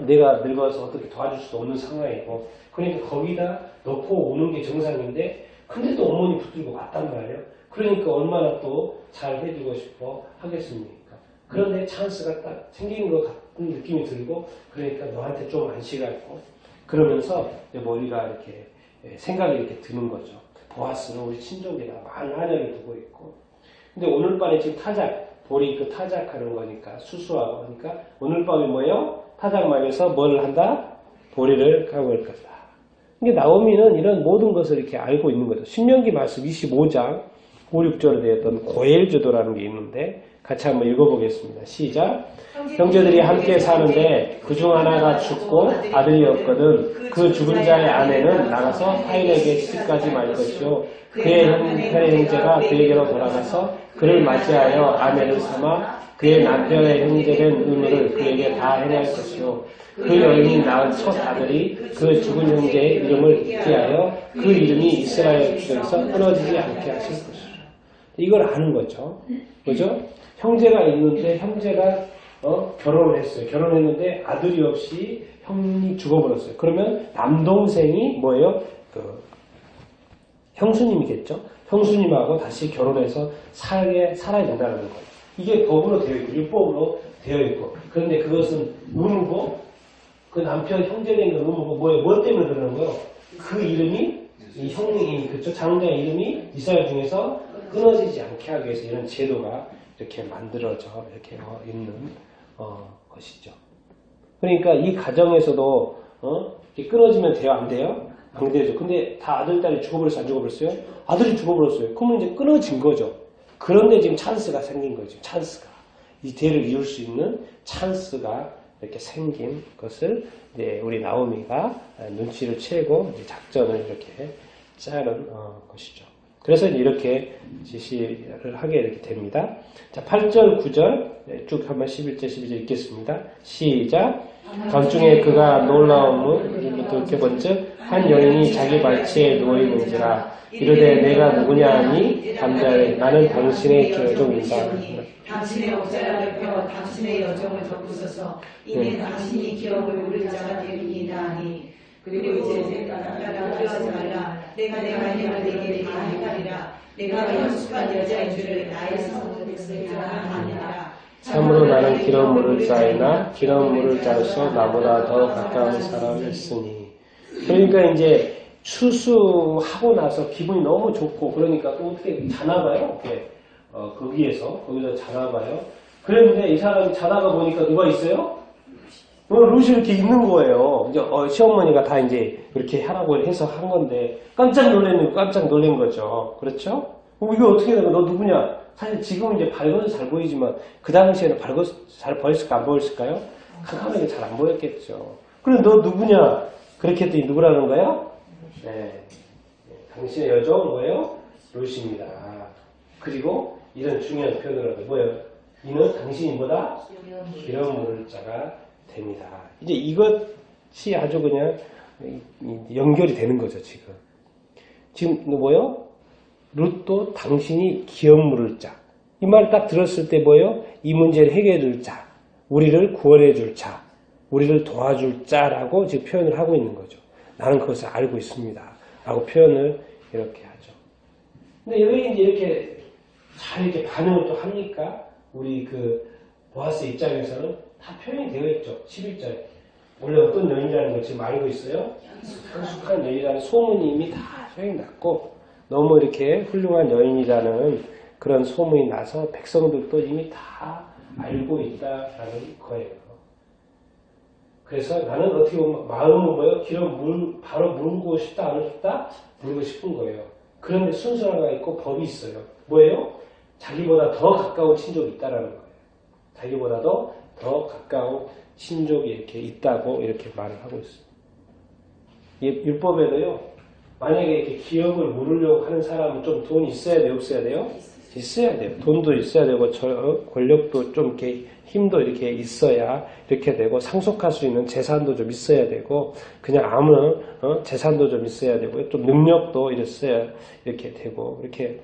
내가 늙어서 어떻게 도와줄 수도 없는 상황이고 그러니까 거기다 놓고 오는 게 정상인데 근데 또 어머니 붙들고 왔단 말이에요. 그러니까 얼마나 또 잘 해주고 싶어 하겠습니까? 그런데 찬스가 딱 생기는 것 같은 느낌이 들고 그러니까 너한테 좀 안식하고 그러면서 머리가 이렇게 생각이 이렇게 드는 거죠. 보아스는 우리 친족이라 많은 한영이 두고 있고 근데 오늘 밤에 지금 보리 그 타작하는 거니까 수수하고 하니까 오늘 밤에 뭐예요? 타작망에서 뭘 한다? 보리를 까볼 거다. 이게 나오미는 이런 모든 것을 이렇게 알고 있는 거죠. 신명기 말씀 25장 5, 6절에 되었던 고엘제도라는 게 있는데 같이 한번 읽어보겠습니다. 시작. 형제들이 함께 사는데 그중 하나가 죽고 아들이 없거든 그 죽은 자의 아내는 나가서 타인에게 시집가지 말 것이요 그의 형제가 그에게로 돌아가서 그를 맞이하여 아내를 삼아 그의 남편의 형제된 의무를 그에게 다 행할 것이요 그 여인이 낳은 첫 아들이 그 죽은 형제의 이름을 잊게 하여 그 이름이 이스라엘 중에서 끊어지지 않게 하실 것이요. 이걸 아는 거죠. 그죠? 형제가 있는데 형제가 결혼을 했어요. 결혼했는데 아들이 없이 형이 죽어버렸어요. 그러면 남동생이 뭐예요? 형수님이겠죠? 형수님하고 다시 결혼해서 살아야 된다는 거예요. 이게 법으로 되어 있고 율법으로 되어 있고 그런데 그것은 의무고 그 남편 형제된 건 의무고 뭐예요? 뭐 때문에 그러는 거예요? 그 이름이 이 형님 그쪽 장자의 이름이 이스라엘 중에서 끊어지지 않게 하기 위해서 이런 제도가 이렇게 만들어져 이렇게 있는 것이죠. 그러니까 이 가정에서도 이렇게 끊어지면 돼요? 안 돼요? 안 되죠. 근데 다 아들, 딸이 죽어버렸어요? 안 죽어버렸어요? 아들이 죽어버렸어요. 그러면 이제 끊어진 거죠. 그런데 지금 찬스가 생긴 거죠. 찬스가. 이 대를 이룰 수 있는 찬스가 이렇게 생긴 것을 이제 우리 나오미가 눈치를 채고 이제 작전을 이렇게 짜는 것이죠. 그래서 이렇게 지시를 하게 이렇게 됩니다. 자, 8절, 9절 쭉 한번 11절, 12절 읽겠습니다. 시작. 밤중에 그가 놀라움을 이렇게 본즉 한 여인이 자기 발치에 누워 있는지라 이르되 내가 누구냐 하니 남자의 나는 당신의 여종이다. 당신의 옥자를 펴 당신의 여종을 덮으소서 이내 당신이 기업을 물을 자가 되리이다 하니 그리고 이제 내가 두려워하지 말라 내가 내 말씀을 내게 대하리라 내가 현숙한 여자인 줄을 나의 성도들에게 아니라 참으로 나는 기름 물을 자이나 기름 물을 자로서 나보다 더 가까운 사람이었으니. 그러니까 이제 추수하고 나서 기분이 너무 좋고 그러니까 또 어떻게 자나봐요. 이렇게 거기서 자나봐요. 그런데 이 사람이 자다가 보니까 누가 있어요? 룻이 이렇게 있는 거예요. 이제 시어머니가 다 이제 그렇게 하라고 해서 한 건데 깜짝 놀란 거죠. 그렇죠? 이거 어떻게 되나? 너 누구냐? 사실 지금은 이제 밝아서 잘 보이지만 그 당시에는 밝아서 잘 보였을까 안 보였을까요? 깜깜하게 잘 안 보였겠죠. 그래 너 누구냐? 그렇게 했더니 누구라는 거예요? 네. 당신의 여종 뭐예요? 룻입니다. 그리고 이런 중요한 표현을 하고 뭐예요? 이는 당신이 뭐다? 기름 물을 자가 됩니다. 이제 이것이 아주 그냥 연결이 되는 거죠, 지금. 지금 뭐예요? 룻도 당신이 기업 물을 자. 이 말 딱 들었을 때 뭐예요? 이 문제를 해결해 줄 자. 우리를 구원해 줄 자. 우리를 도와줄 자라고 지금 표현을 하고 있는 거죠. 나는 그것을 알고 있습니다. 라고 표현을 이렇게 하죠. 근데 왜 이제 이렇게 잘 이렇게 반응을 또 합니까? 우리 그 보아스 입장에서는 다 표현이 되어 있죠. 11절에. 원래 어떤 여인이라는 걸 지금 알고 있어요? 성숙한 여인이라는 소문이 이미 다 소용이 났고 너무 이렇게 훌륭한 여인이라는 그런 소문이 나서 백성들도 이미 다 알고 있다라는 거예요. 그래서 나는 어떻게 보면 마음은 뭐예요? 기름 바로 물고 싶다 안 싶다? 물고 싶은 거예요. 그런데 순서가 있고 법이 있어요. 뭐예요? 자기보다 더 가까운 친족이 있다라는 거예요. 자기보다도 더 가까운 친족이 이렇게 있다고 이렇게 말을 하고 있어요. 율법에도요, 만약에 이렇게 기업을 물으려고 하는 사람은 좀 돈이 있어야 돼요? 없어야 돼요? 있어야 돼요. 돈도 있어야 되고, 권력도 좀 이렇게 힘도 이렇게 있어야 이렇게 되고, 상속할 수 있는 재산도 좀 있어야 되고, 그냥 아무나, 재산도 좀 있어야 되고, 좀 능력도 있어야 이렇게 되고, 이렇게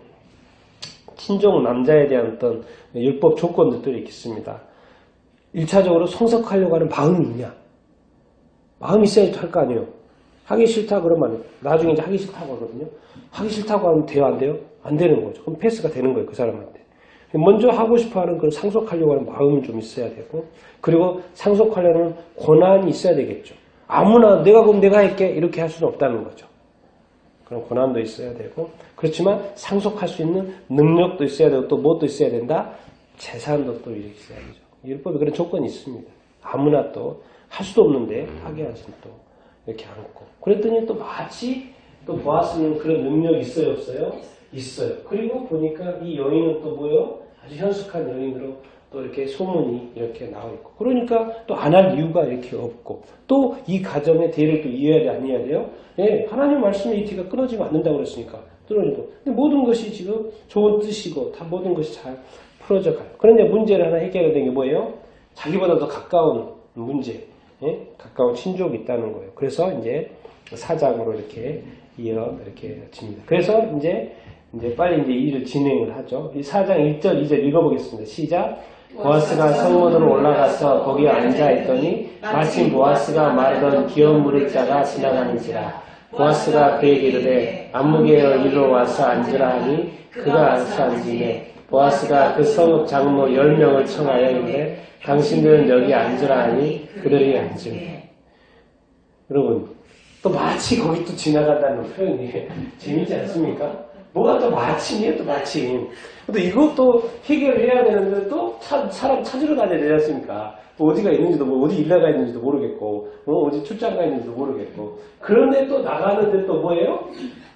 친족 남자에 대한 어떤 율법 조건들이 있습니다. 1차적으로 성석하려고 하는 마음이 있냐? 마음이 있어야지 할 거 아니에요. 하기 싫다 그러면 나중에 이제 하기 싫다고 하거든요. 하기 싫다고 하면 돼요? 안 돼요? 안 되는 거죠. 그럼 패스가 되는 거예요. 그 사람한테. 먼저 하고 싶어 하는 그런 상속하려고 하는 마음이 좀 있어야 되고 그리고 상속하려는 권한이 있어야 되겠죠. 아무나 그럼 내가 할게 이렇게 할 수는 없다는 거죠. 그런 권한도 있어야 되고 그렇지만 상속할 수 있는 능력도 있어야 되고 또 무엇도 있어야 된다? 재산도 또 이렇게 있어야 되죠. 율법에 그런 조건이 있습니다. 아무나 또 할 수도 없는데 하게 하신 또 이렇게 않고 그랬더니 또 마치 또 보았으면 그런 능력이 있어요 없어요? 있어요. 그리고 보니까 이 여인은 또 뭐요? 아주 현숙한 여인으로 또 이렇게 소문이 이렇게 나와 있고 그러니까 또 안 할 이유가 이렇게 없고 또 이 가정의 대를 또 이해해야 돼 안 이해해야 돼요? 예, 하나님 말씀의 이 대가 끊어지면 안 된다고 그랬으니까 끊어지고 근데 모든 것이 지금 좋은 뜻이고 다 모든 것이 잘 풀어져 가요. 그런데 문제를 하나 해결해야 되는 게 뭐예요? 자기보다 더 가까운 문제 예? 가까운 친족이 있다는 거예요. 그래서 이제 4장으로 이렇게 이렇게 집니다. 그래서 이제 빨리 이제 일을 진행을 하죠. 이 4장 1절, 2절 읽어보겠습니다. 시작. 보아스가 성문으로 올라가서 거기에 앉아 있더니 마침 보아스가 마르던 기업 물을 자가 지나가는지라. 보아스가 그에게 이르되 안무개여 이리로 와서 앉으라 하니 그가 와서 앉으매 보아스가 그 성읍 장로 10명을 청하여 이르되 당신들은 여기 앉으라 하니 그들이 앉으니. 여러분, 또 마치 거기 또 지나간다는 표현이 재밌지 않습니까? 뭐가 또 마침이에요, 또 마침. 또 이것도 해결을 해야 되는데 또 사람 찾으러 다녀야 되지 않습니까? 뭐 어디가 있는지도, 어디 일나가 있는지도 모르겠고, 어디 출장 가 있는지도 모르겠고. 그런데 또 나가는데 또 뭐예요?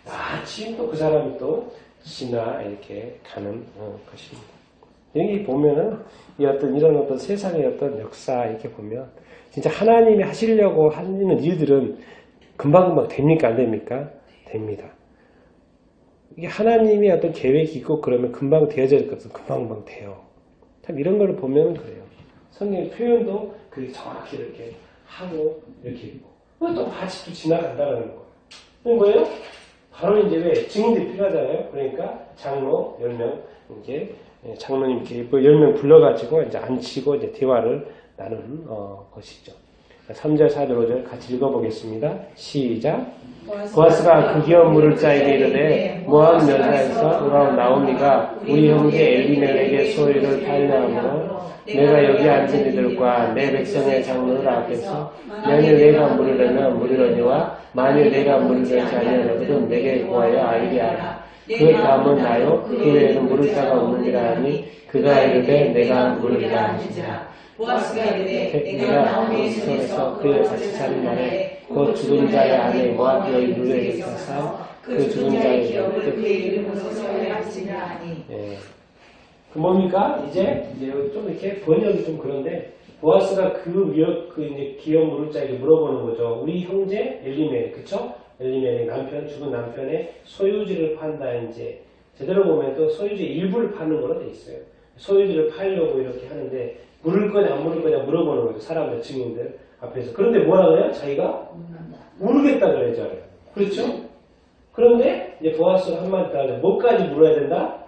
마침 또 그 사람이 또 지나 이렇게 가는 것입니다. 여기 보면은 이 어떤 이런 어떤 세상의 어떤 역사 이렇게 보면 진짜 하나님이 하시려고 하는 일들은 금방금방 됩니까? 안 됩니까? 됩니다. 이게 하나님이 어떤 계획이 있고 그러면 금방 되어질 것은 금방금방 돼요. 참 이런 걸 보면 그래요. 성경의 표현도 그게 정확히 이렇게 하고 이렇게 있고 또 같이 또 지나간다는 거예요. 이게 뭐예요? 바로 이제 왜 증인들이 필요하잖아요. 그러니까 장로 10명 이제 장로님 이렇게 10명 불러가지고 이제 앉히고 이제 대화를 나누는 것이죠. 3절, 4절, 5절 같이 읽어보겠습니다. 시작. 보아스가 그 귀한 물을 자에게 이르되 모압 여자에서 돌아온 나오미가 우리 형제 엘리멜렉의 소유를 팔려하므로 내가 여기 앉은 이들과 내 백성의 장로들 앞에서 만일 내가 물으려면 물으려니와 만일 내가 물으려지 아니하거든 내게 구하여 알게 하라. 그 다음은 나요 그 외에는 물을 자가 없느니라 하니 그가 이르되 내가 물으리라 하시니라. 보아스가 이르되 내가 나오미의 손에서 그를 같이 사는 날에 그 죽은 자의 아내 모압 여인 룰에게 가서 그 죽은 자의 기업을 그의 이름으로 세워야 할지니라 하니. 그 뭡니까? 이제 좀 이렇게 번역이 좀 그런데 보아스가 그 이제 기업 물을 자에게 물어보는 거죠. 우리 형제 엘리멜, 그쵸? 엘리멜의 남편, 죽은 남편의 소유지를 판다. 이제 제대로 보면 또 소유지의 일부를 파는 걸로 돼 있어요. 소유지를 팔려고 이렇게 하는데 물을 거냐 안 물을 거냐 물어보는 거죠. 사람들, 증인들 앞에서. 그런데 뭐라 그래요? 자기가 모르겠다 그래죠. 그렇죠? 그런데 이제 보아스가 한마디 더 하죠. 뭐까지 물어야 된다?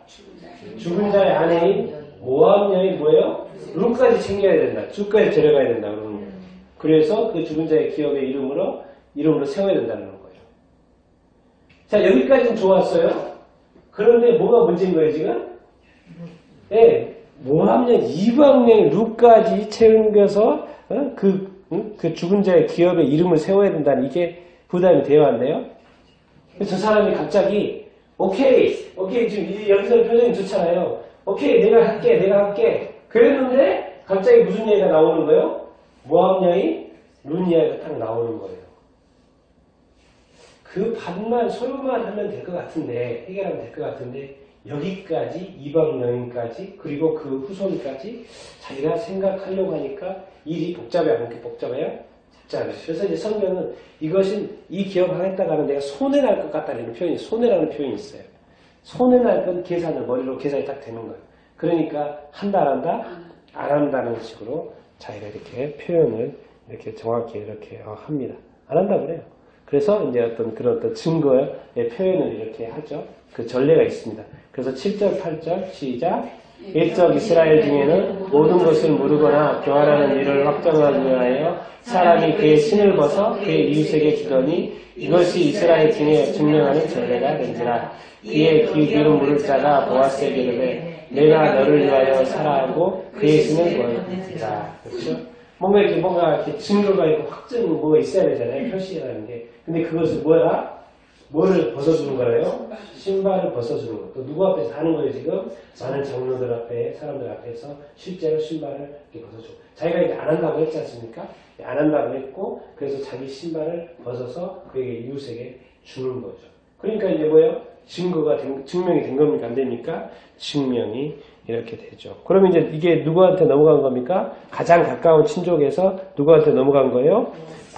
죽은 자의 아내인 모압 여인 뭐예요? 룻까지 챙겨야 된다. 주까지 데려가야 된다. 그러는 거예요. 그래서 그 죽은 자의 기업의 이름으로 세워야 된다는 거예요. 자, 여기까지는 좋았어요. 그런데 뭐가 문제인 거예요, 지금? 네, 모압 여인 이방 여인 룻까지 챙겨서 그 죽은 자의 기업의 이름을 세워야 된다는 이게 부담이 되어야 한대요. 저 사람이 갑자기 오케이 지금 여기서 표정이 좋잖아요. 오케이 내가 할게 그랬는데 갑자기 무슨 얘기가 나오는 거예요? 모압 여인 룻 이야기가 딱 나오는 거예요. 그 밭만 소유만 하면 될 것 같은데 해결하면 될 것 같은데 여기까지 이방 여인까지 그리고 그 후손까지 자기가 생각하려고 하니까 일이 복잡해요. 그렇게 복잡해요? 쉽잖아요. 그래서 이제 성경은 이것은 이 기업하겠다고 하면 내가 손해날 것 같다는 표현이 손해라는 표현이 있어요. 손해날 건 계산을 머리로 계산이 딱 되는 거예요. 그러니까 한다 안 한다? 안 한다는 식으로 자기가 이렇게 표현을 이렇게 정확히 이렇게 합니다. 안 한다 그래요. 그래서 이제 어떤 그런 어떤 증거의 표현을 이렇게 하죠. 그 전례가 있습니다. 그래서 7절, 8절 시작. 일적 이스라엘 중에는 모든 것을 모르거나 교환하는 일을 확정하기 위하여 사람이 그의 신을 벗어 그의 이웃에게 주더니 이것이 이스라엘 중에 증명하는 전례가 된지라. 그의 기름 물을 자가 보아스에게 이르되 내가 너를 위하여 살아하고 그의 신을 보았느니라. 그렇죠? 뭔가 이렇게 증거가 있고 확증 뭐가 있어야 되잖아요. 표시라는 게. 근데 그것을 뭐를 벗어주는 거래요? 신발을 벗어주는 거. 또 누구 앞에서 하는 거예요, 지금? 많은 장로들 앞에, 사람들 앞에서 실제로 신발을 이렇게 벗어주고. 자기가 이제 안 한다고 했지 않습니까? 안 한다고 했고, 그래서 자기 신발을 벗어서 그에게 이웃에게 주는 거죠. 그러니까 이제 뭐예요? 증명이 된 겁니까? 안 됩니까? 증명이 이렇게 되죠. 그러면 이제 이게 누구한테 넘어간 겁니까? 가장 가까운 친족에서 누구한테 넘어간 거예요?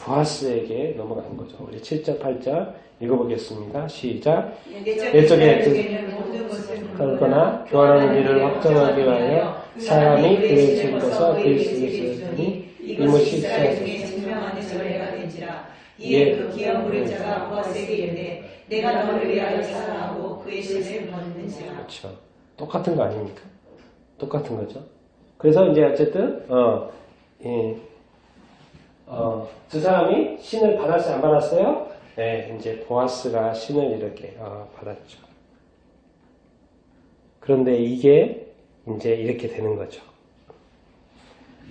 보아스에게 넘어간 거죠. 우리 7절, 8절 읽어보겠습니다. 시작. 내적에 하거나 교환하는 일을 확정하기 위하여 사람이 그를 집어서 그리스도에 쓰니 이것이 증명하는 전례가 된지라. 이에 그 귀한 물을 자가 보아스에게 이르되 내가 너를 위하여 살아하고 그의 신을 벗는지라. 그렇죠. 똑같은 거 아닙니까? 똑같은 거죠. 그래서 이제 어쨌든 두 사람이 신을 받았어요? 안 받았어요? 네, 이제 보아스가 신을 이렇게 받았죠. 그런데 이게 이제 이렇게 되는 거죠.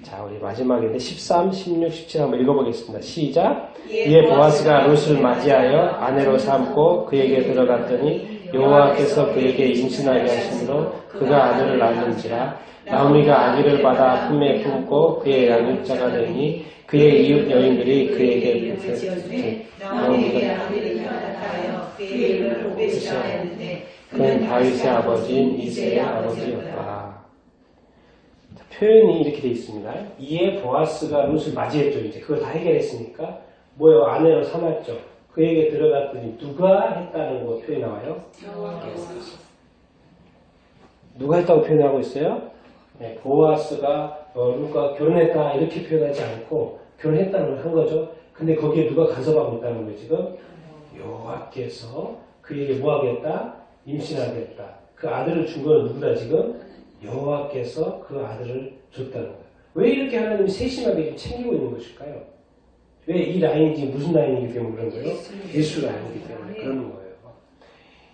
자, 우리 마지막인데 13, 16, 17 한번 읽어보겠습니다. 시작. 이에 보아스가 룻을 맞이하여 아내로 삼고 그에게 들어갔더니 여호와께서 그에게 임신하게 하심으로 그가 아들을 낳는지라. 나오미가 아기를 받아 품에 품고 그의 양육자가 되니 그의 이웃 여인들이 그에게 지어주매 나오미가 아들을 낳았다하여 그의 이름을 오벳이라 하였는데 그는 다윗의 아버지인 이새의 아버지였다. 표현이 이렇게 되어 있습니다. 이에 보아스가 룻을 맞이했죠. 이제 그걸 다 해결했으니까 뭐요? 아내로 삼았죠. 그에게 들어갔더니 누가 했다는 거 표현이 나와요? 누가 했다고 표현하고 있어요? 네, 보아스가 룻과 결혼했다 이렇게 표현하지 않고 결혼했다는 걸 한 거죠. 근데 거기에 누가 간섭하고 있다는 거예요. 지금 여호와께서 그에게 뭐 하겠다? 임신하겠다. 그 아들을 준 건 누구다 지금? 여호와께서 그 아들을 줬다는 거예요. 왜 이렇게 하나님이 세심하게 챙기고 있는 것일까요? 왜 이 라인이 지금 무슨 라인이기 때문에 그런 거예요? 예수 라인이기 때문에 그러는 거예요.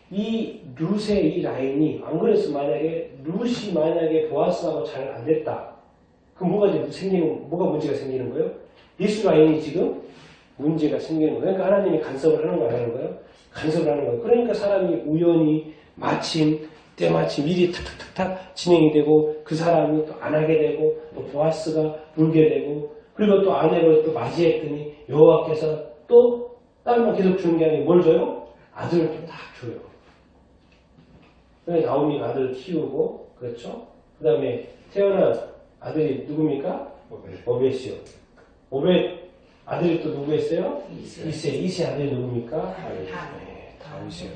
이 룻의 이 라인이 안 그래서 만약에 룻이 만약에 보아스하고 잘 안 됐다. 그럼 뭐가 문제가 생기는 거예요? 예수 라인이 지금 문제가 생기는 거예요. 그러니까 하나님이 간섭을 하는 거 안 하는 거예요? 간섭을 하는 거예요. 그러니까 사람이 우연히 때마침 일이 탁탁탁탁 진행이 되고 그 사람이 또 안 하게 되고 또 보아스가 울게 되고 그리고 또 아내를 또 맞이했더니 여호와께서 또 딸만 계속 주는 게 아니고 뭘 줘요? 아들을 또 딱 줘요. 그래서 나오미가 아들을 키우고 그렇죠? 그 다음에 태어난 아들이 누굽니까? 오벳이요. 오벳 아들이 또 누구였어요? 이세 아들이 누굽니까? 다윗이요.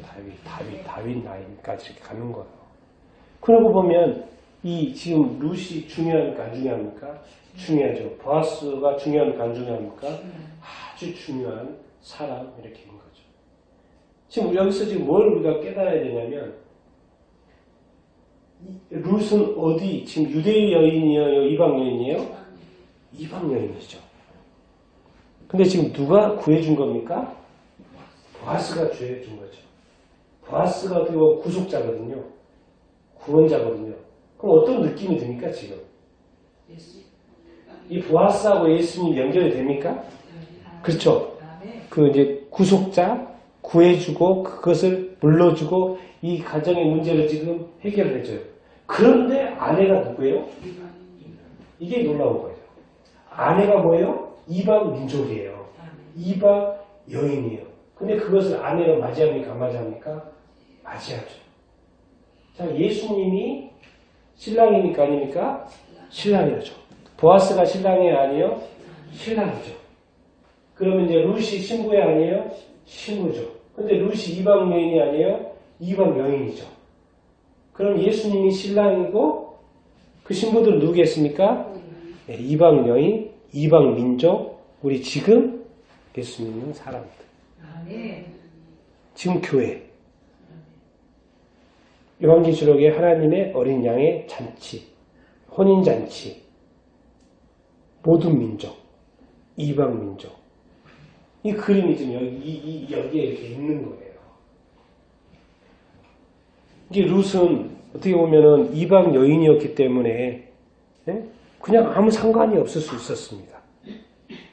다윗 라인까지 이렇게 가는 거예요. 그러고 보면 이 지금 룻이 중요합니까? 안 중요합니까? 중요하죠. 보아스가 중요합니까? 안 중요합니까? 아주 중요한 사람 이렇게 있는 거죠. 지금 여기서 지금 뭘 우리가 깨달아야 되냐면 룻은 어디 지금 유대 여인이에요? 이방 여인이에요? 이방 여인이죠. 근데 지금 누가 구해준 겁니까? 보아스가 구해준 거죠. 보아스가 어떻게 보면 구속자거든요. 구원자거든요. 그럼 어떤 느낌이 듭니까 지금? 이 보아스하고 예수님 연결이 됩니까? 그렇죠. 그 이제 구속자 구해주고 그것을 물러주고 이 가정의 문제를 지금 해결을 해줘요. 그런데 아내가 누구예요? 이게 놀라운 거예요. 아내가 뭐예요? 이방 민족이에요. 이방 여인이에요. 근데 그것을 아내로 맞이합니까? 안 맞이합니까? 맞이하죠. 자, 예수님이 신랑입니까? 아닙니까? 신랑이죠. 보아스가 신랑이 아니에요? 신랑이죠. 그러면 이제 룻이 신부야 아니에요? 신부죠. 근데 룻이 이방 여인이 아니에요? 이방 여인이죠. 그럼 예수님이 신랑이고 그 신부들은 누구겠습니까? 네, 이방 여인, 이방 민족, 우리 지금 예수 믿는 사람들. 지금 교회. 요한계시록에 하나님의 어린 양의 잔치, 혼인잔치, 모든 민족, 이방 민족. 이 그림이 지금 여기에 이렇게 있는 거예요. 이게 룻은 어떻게 보면은 이방 여인이었기 때문에 그냥 아무 상관이 없을 수 있었습니다.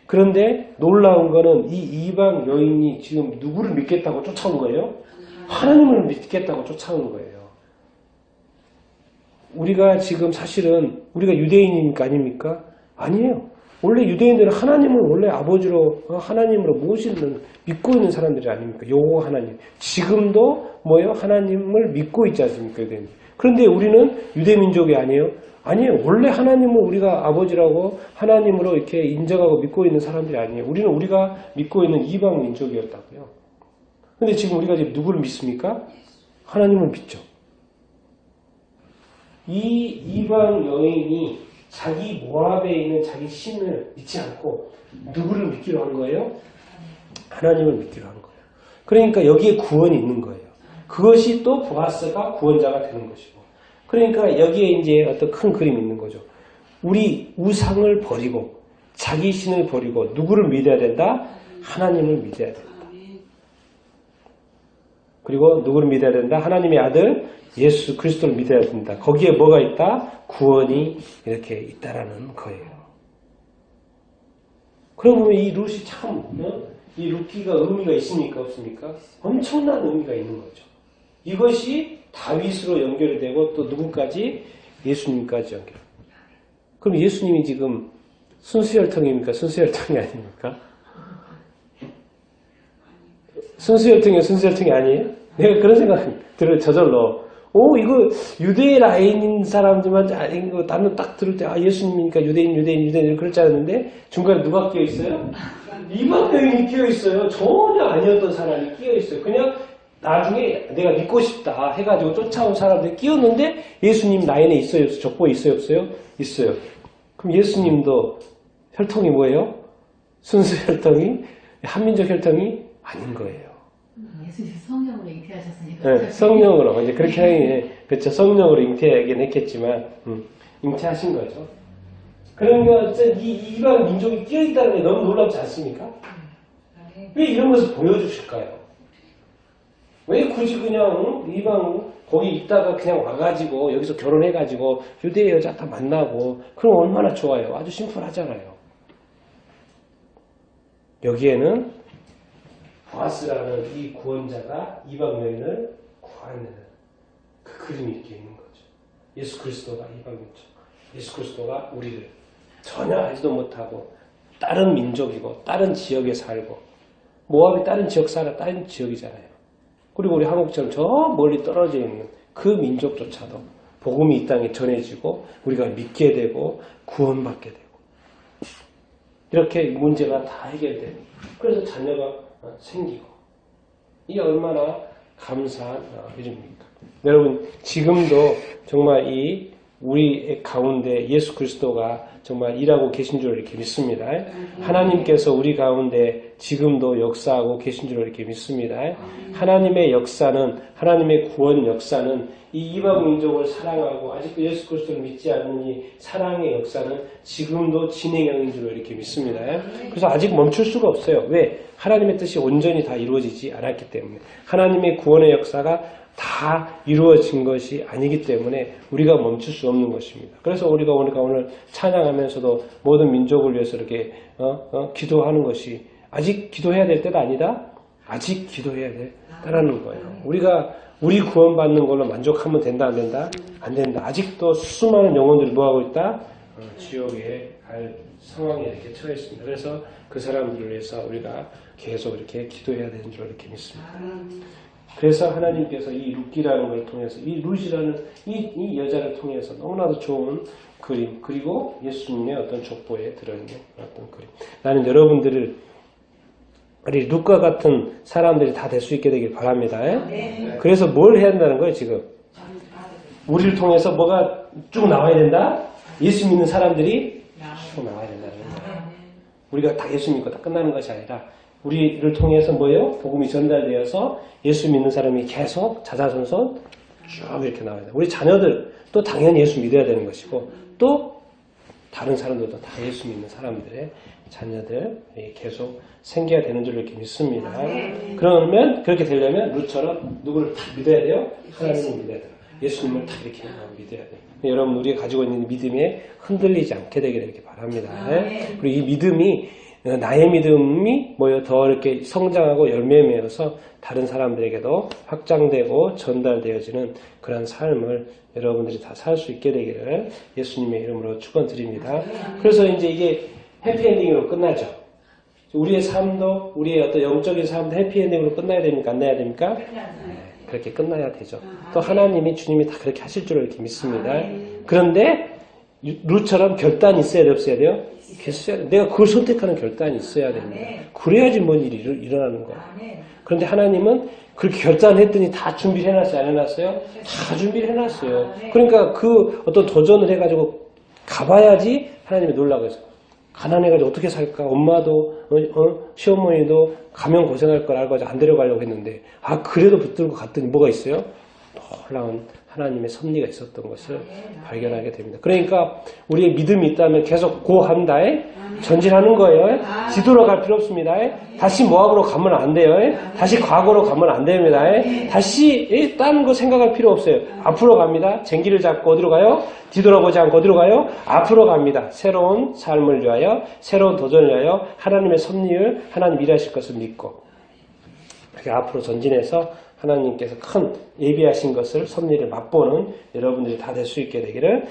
그런데 놀라운 거는 이 이방 여인이 지금 누구를 믿겠다고 쫓아온 거예요? 하나님을 믿겠다고 쫓아온 거예요. 우리가 지금 사실은 우리가 유대인이니까 아닙니까? 아니에요. 원래 유대인들은 하나님을 원래 아버지로 하나님으로 모시는 믿고 있는 사람들이 아닙니까? 여호와 하나님. 지금도 뭐예요? 하나님을 믿고 있지 않습니까? 유대인. 그런데 우리는 유대민족이 아니에요. 아니에요. 원래 하나님을 우리가 아버지라고 하나님으로 이렇게 인정하고 믿고 있는 사람들이 아니에요. 우리는 우리가 믿고 있는 이방 민족이었다고요. 근데 지금 우리가 지금 누구를 믿습니까? 하나님을 믿죠. 이 이방 여인이 자기 모압에 있는 자기 신을 믿지 않고 누구를 믿기로 한 거예요? 하나님을 믿기로 한 거예요. 그러니까 여기에 구원이 있는 거예요. 그것이 또 보아스가 구원자가 되는 것이고. 그러니까 여기에 이제 어떤 큰 그림이 있는 거죠. 우리 우상을 버리고 자기 신을 버리고 누구를 믿어야 된다? 하나님을 믿어야 된다. 그리고 누구를 믿어야 된다? 하나님의 아들 예수 그리스도를 믿어야 된다. 거기에 뭐가 있다? 구원이 이렇게 있다라는 거예요. 그러고 보면 이 룻이 참, 이 룻기가 의미가 있습니까? 없습니까? 엄청난 의미가 있는 거죠. 이것이 다윗으로 연결이 되고 또 누구까지? 예수님까지 연결. 그럼 예수님이 지금 순수혈통입니까? 순수혈통이 아닙니까? 순수혈통이요? 순수혈통이 아니에요? 내가 그런 생각 들어요. 저절로. 이거 유대 라인인 사람들만 아닌 거 나는 딱 들을 때 예수님이니까 유대인 그럴 줄 알았는데 중간에 누가 끼어 있어요? 이방 여인이 끼어 있어요. 전혀 아니었던 사람이 끼어 있어요. 그냥 나중에 내가 믿고 싶다 해가지고 쫓아온 사람들이 끼었는데 예수님 라인에 있어요? 족보에 있어요? 없어요? 있어요. 그럼 예수님도 혈통이 뭐예요? 순수 혈통이 한민족 혈통이 아닌 거예요. 예수님 성령으로 잉태하셨으니까. 네, 성령으로 이제 그렇게 하긴 그렇죠. 성령으로 잉태하긴 했겠지만 잉태하신 거죠. 그러면 이 이방 민족이 끼어 있다는 게 너무 놀랍지 않습니까? 왜 이런 것을 보여주실까요? 왜 굳이 그냥 이방 거기 있다가 그냥 와가지고 여기서 결혼해가지고 유대 여자 다 만나고 그럼 얼마나 좋아요. 아주 심플하잖아요. 여기에는 보아스라는 이 구원자가 이방 여인을 구하는 그 그림이 이렇게 있는 거죠. 예수 그리스도가 이방 민족, 예수 그리스도가 우리를 전혀 알지도 못하고 다른 민족이고 다른 지역에 살고 모압이 다른 지역 살아 다른 지역이잖아요. 그리고 우리 한국처럼 저 멀리 떨어져 있는 그 민족조차도 복음이 이 땅에 전해지고 우리가 믿게 되고 구원받게 되고 이렇게 문제가 다 해결되고 그래서 자녀가 생기고 이게 얼마나 감사한 일입니까? 여러분 지금도 정말 이 우리 가운데 예수 그리스도가 정말 일하고 계신 줄 이렇게 믿습니다. 하나님께서 우리 가운데 지금도 역사하고 계신 줄 이렇게 믿습니다. 하나님의 역사는 하나님의 구원 역사는 이 이방 민족을 사랑하고 아직도 예수 그리스도를 믿지 않는 이 사랑의 역사는 지금도 진행형인 줄 이렇게 믿습니다. 그래서 아직 멈출 수가 없어요. 왜? 하나님의 뜻이 온전히 다 이루어지지 않았기 때문에 하나님의 구원의 역사가 다 이루어진 것이 아니기 때문에 우리가 멈출 수 없는 것입니다. 그래서 우리가 오늘 찬양하면서도 모든 민족을 위해서 이렇게 기도하는 것이 아직 기도해야 될 때가 아니다. 아직 기도해야 된다라는 거예요. 우리 구원받는 걸로 만족하면 된다 안 된다? 안 된다. 아직도 수많은 영혼들이 뭐하고 있다? 지옥에 갈 상황에 이렇게 처해 있습니다. 그래서 그 사람들을 위해서 우리가 계속 이렇게 기도해야 되는 줄 이렇게 믿습니다. 그래서 하나님께서 이 룻기라는 걸 통해서 이 룻이라는 이 여자를 통해서 너무나도 좋은 그림 그리고 예수님의 어떤 족보에 들어있는 어떤 그림. 나는 여러분들을 우리 룻과 같은 사람들이 다 될 수 있게 되길 바랍니다. 그래서 뭘 해야 한다는 거예요 지금? 우리를 통해서 뭐가 쭉 나와야 된다? 예수 믿는 사람들이 쭉 나와야 된다는 거예요. 우리가 다 예수 믿고 다 끝나는 것이 아니라 우리를 통해서 뭐예요? 복음이 전달되어서 예수 믿는 사람이 계속 자자손손 쭉 이렇게 나와야 돼요. 우리 자녀들 또 당연히 예수 믿어야 되는 것이고 또 다른 사람들도 다 예수 믿는 사람들의 자녀들 계속 생겨야 되는 줄 이렇게 믿습니다. 그러면 그렇게 되려면 룻처럼 누구를 다 믿어야 돼요? 하나님을 믿어야 돼요. 예수님을 다 이렇게 믿어야 돼요. 여러분 우리가 가지고 있는 믿음에 흔들리지 않게 되기를 이렇게 바랍니다. 그리고 이 믿음이 나의 믿음이 더 이렇게 성장하고 열매 맺어서 다른 사람들에게도 확장되고 전달되어지는 그런 삶을 여러분들이 다 살 수 있게 되기를 예수님의 이름으로 축원드립니다. 그래서 이제 이게 해피엔딩으로 끝나죠. 우리의 삶도 우리의 어떤 영적인 삶도 해피엔딩으로 끝나야 됩니까? 안 나야 됩니까? 그렇게 끝나야 되죠. 또 하나님이 주님이 다 그렇게 하실 줄 이렇게 믿습니다. 그런데 룻처럼 결단이 있어야 돼 없어야 돼요? 있어야 돼. 내가 그걸 선택하는 결단이 있어야 됩니다. 그래야지 뭔 일이 일어나는 거예요. 그런데 하나님은 그렇게 결단했더니 다 준비를 해놨어요? 안 해놨어요? 다 준비를 해놨어요. 그러니까 그 어떤 도전을 해가지고 가봐야지 하나님이 놀라고 해서 가난해가지고 어떻게 살까? 엄마도 시어머니도 가면 고생할 걸 알고 안 데려가려고 했는데 그래도 붙들고 갔더니 뭐가 있어요? 놀라운 하나님의 섭리가 있었던 것을 발견하게 됩니다. 그러니까 우리의 믿음이 있다면 계속 고한다에 전진하는 거예요. 뒤돌아 갈 필요 없습니다. 다시 모압으로 가면 안 돼요. 다시 과거로 가면 안 됩니다. 다시 다른 거 생각할 필요 없어요. 앞으로 갑니다. 쟁기를 잡고 어디로 가요? 뒤돌아보지 않고 어디로 가요? 앞으로 갑니다. 새로운 삶을 위하여, 새로운 도전을 위하여 하나님의 섭리를 하나님 일하실 것을 믿고 그렇게 앞으로 전진해서 하나님께서 큰 예비하신 것을 섭리를 맛보는 여러분들이 다 될 수 있게 되기를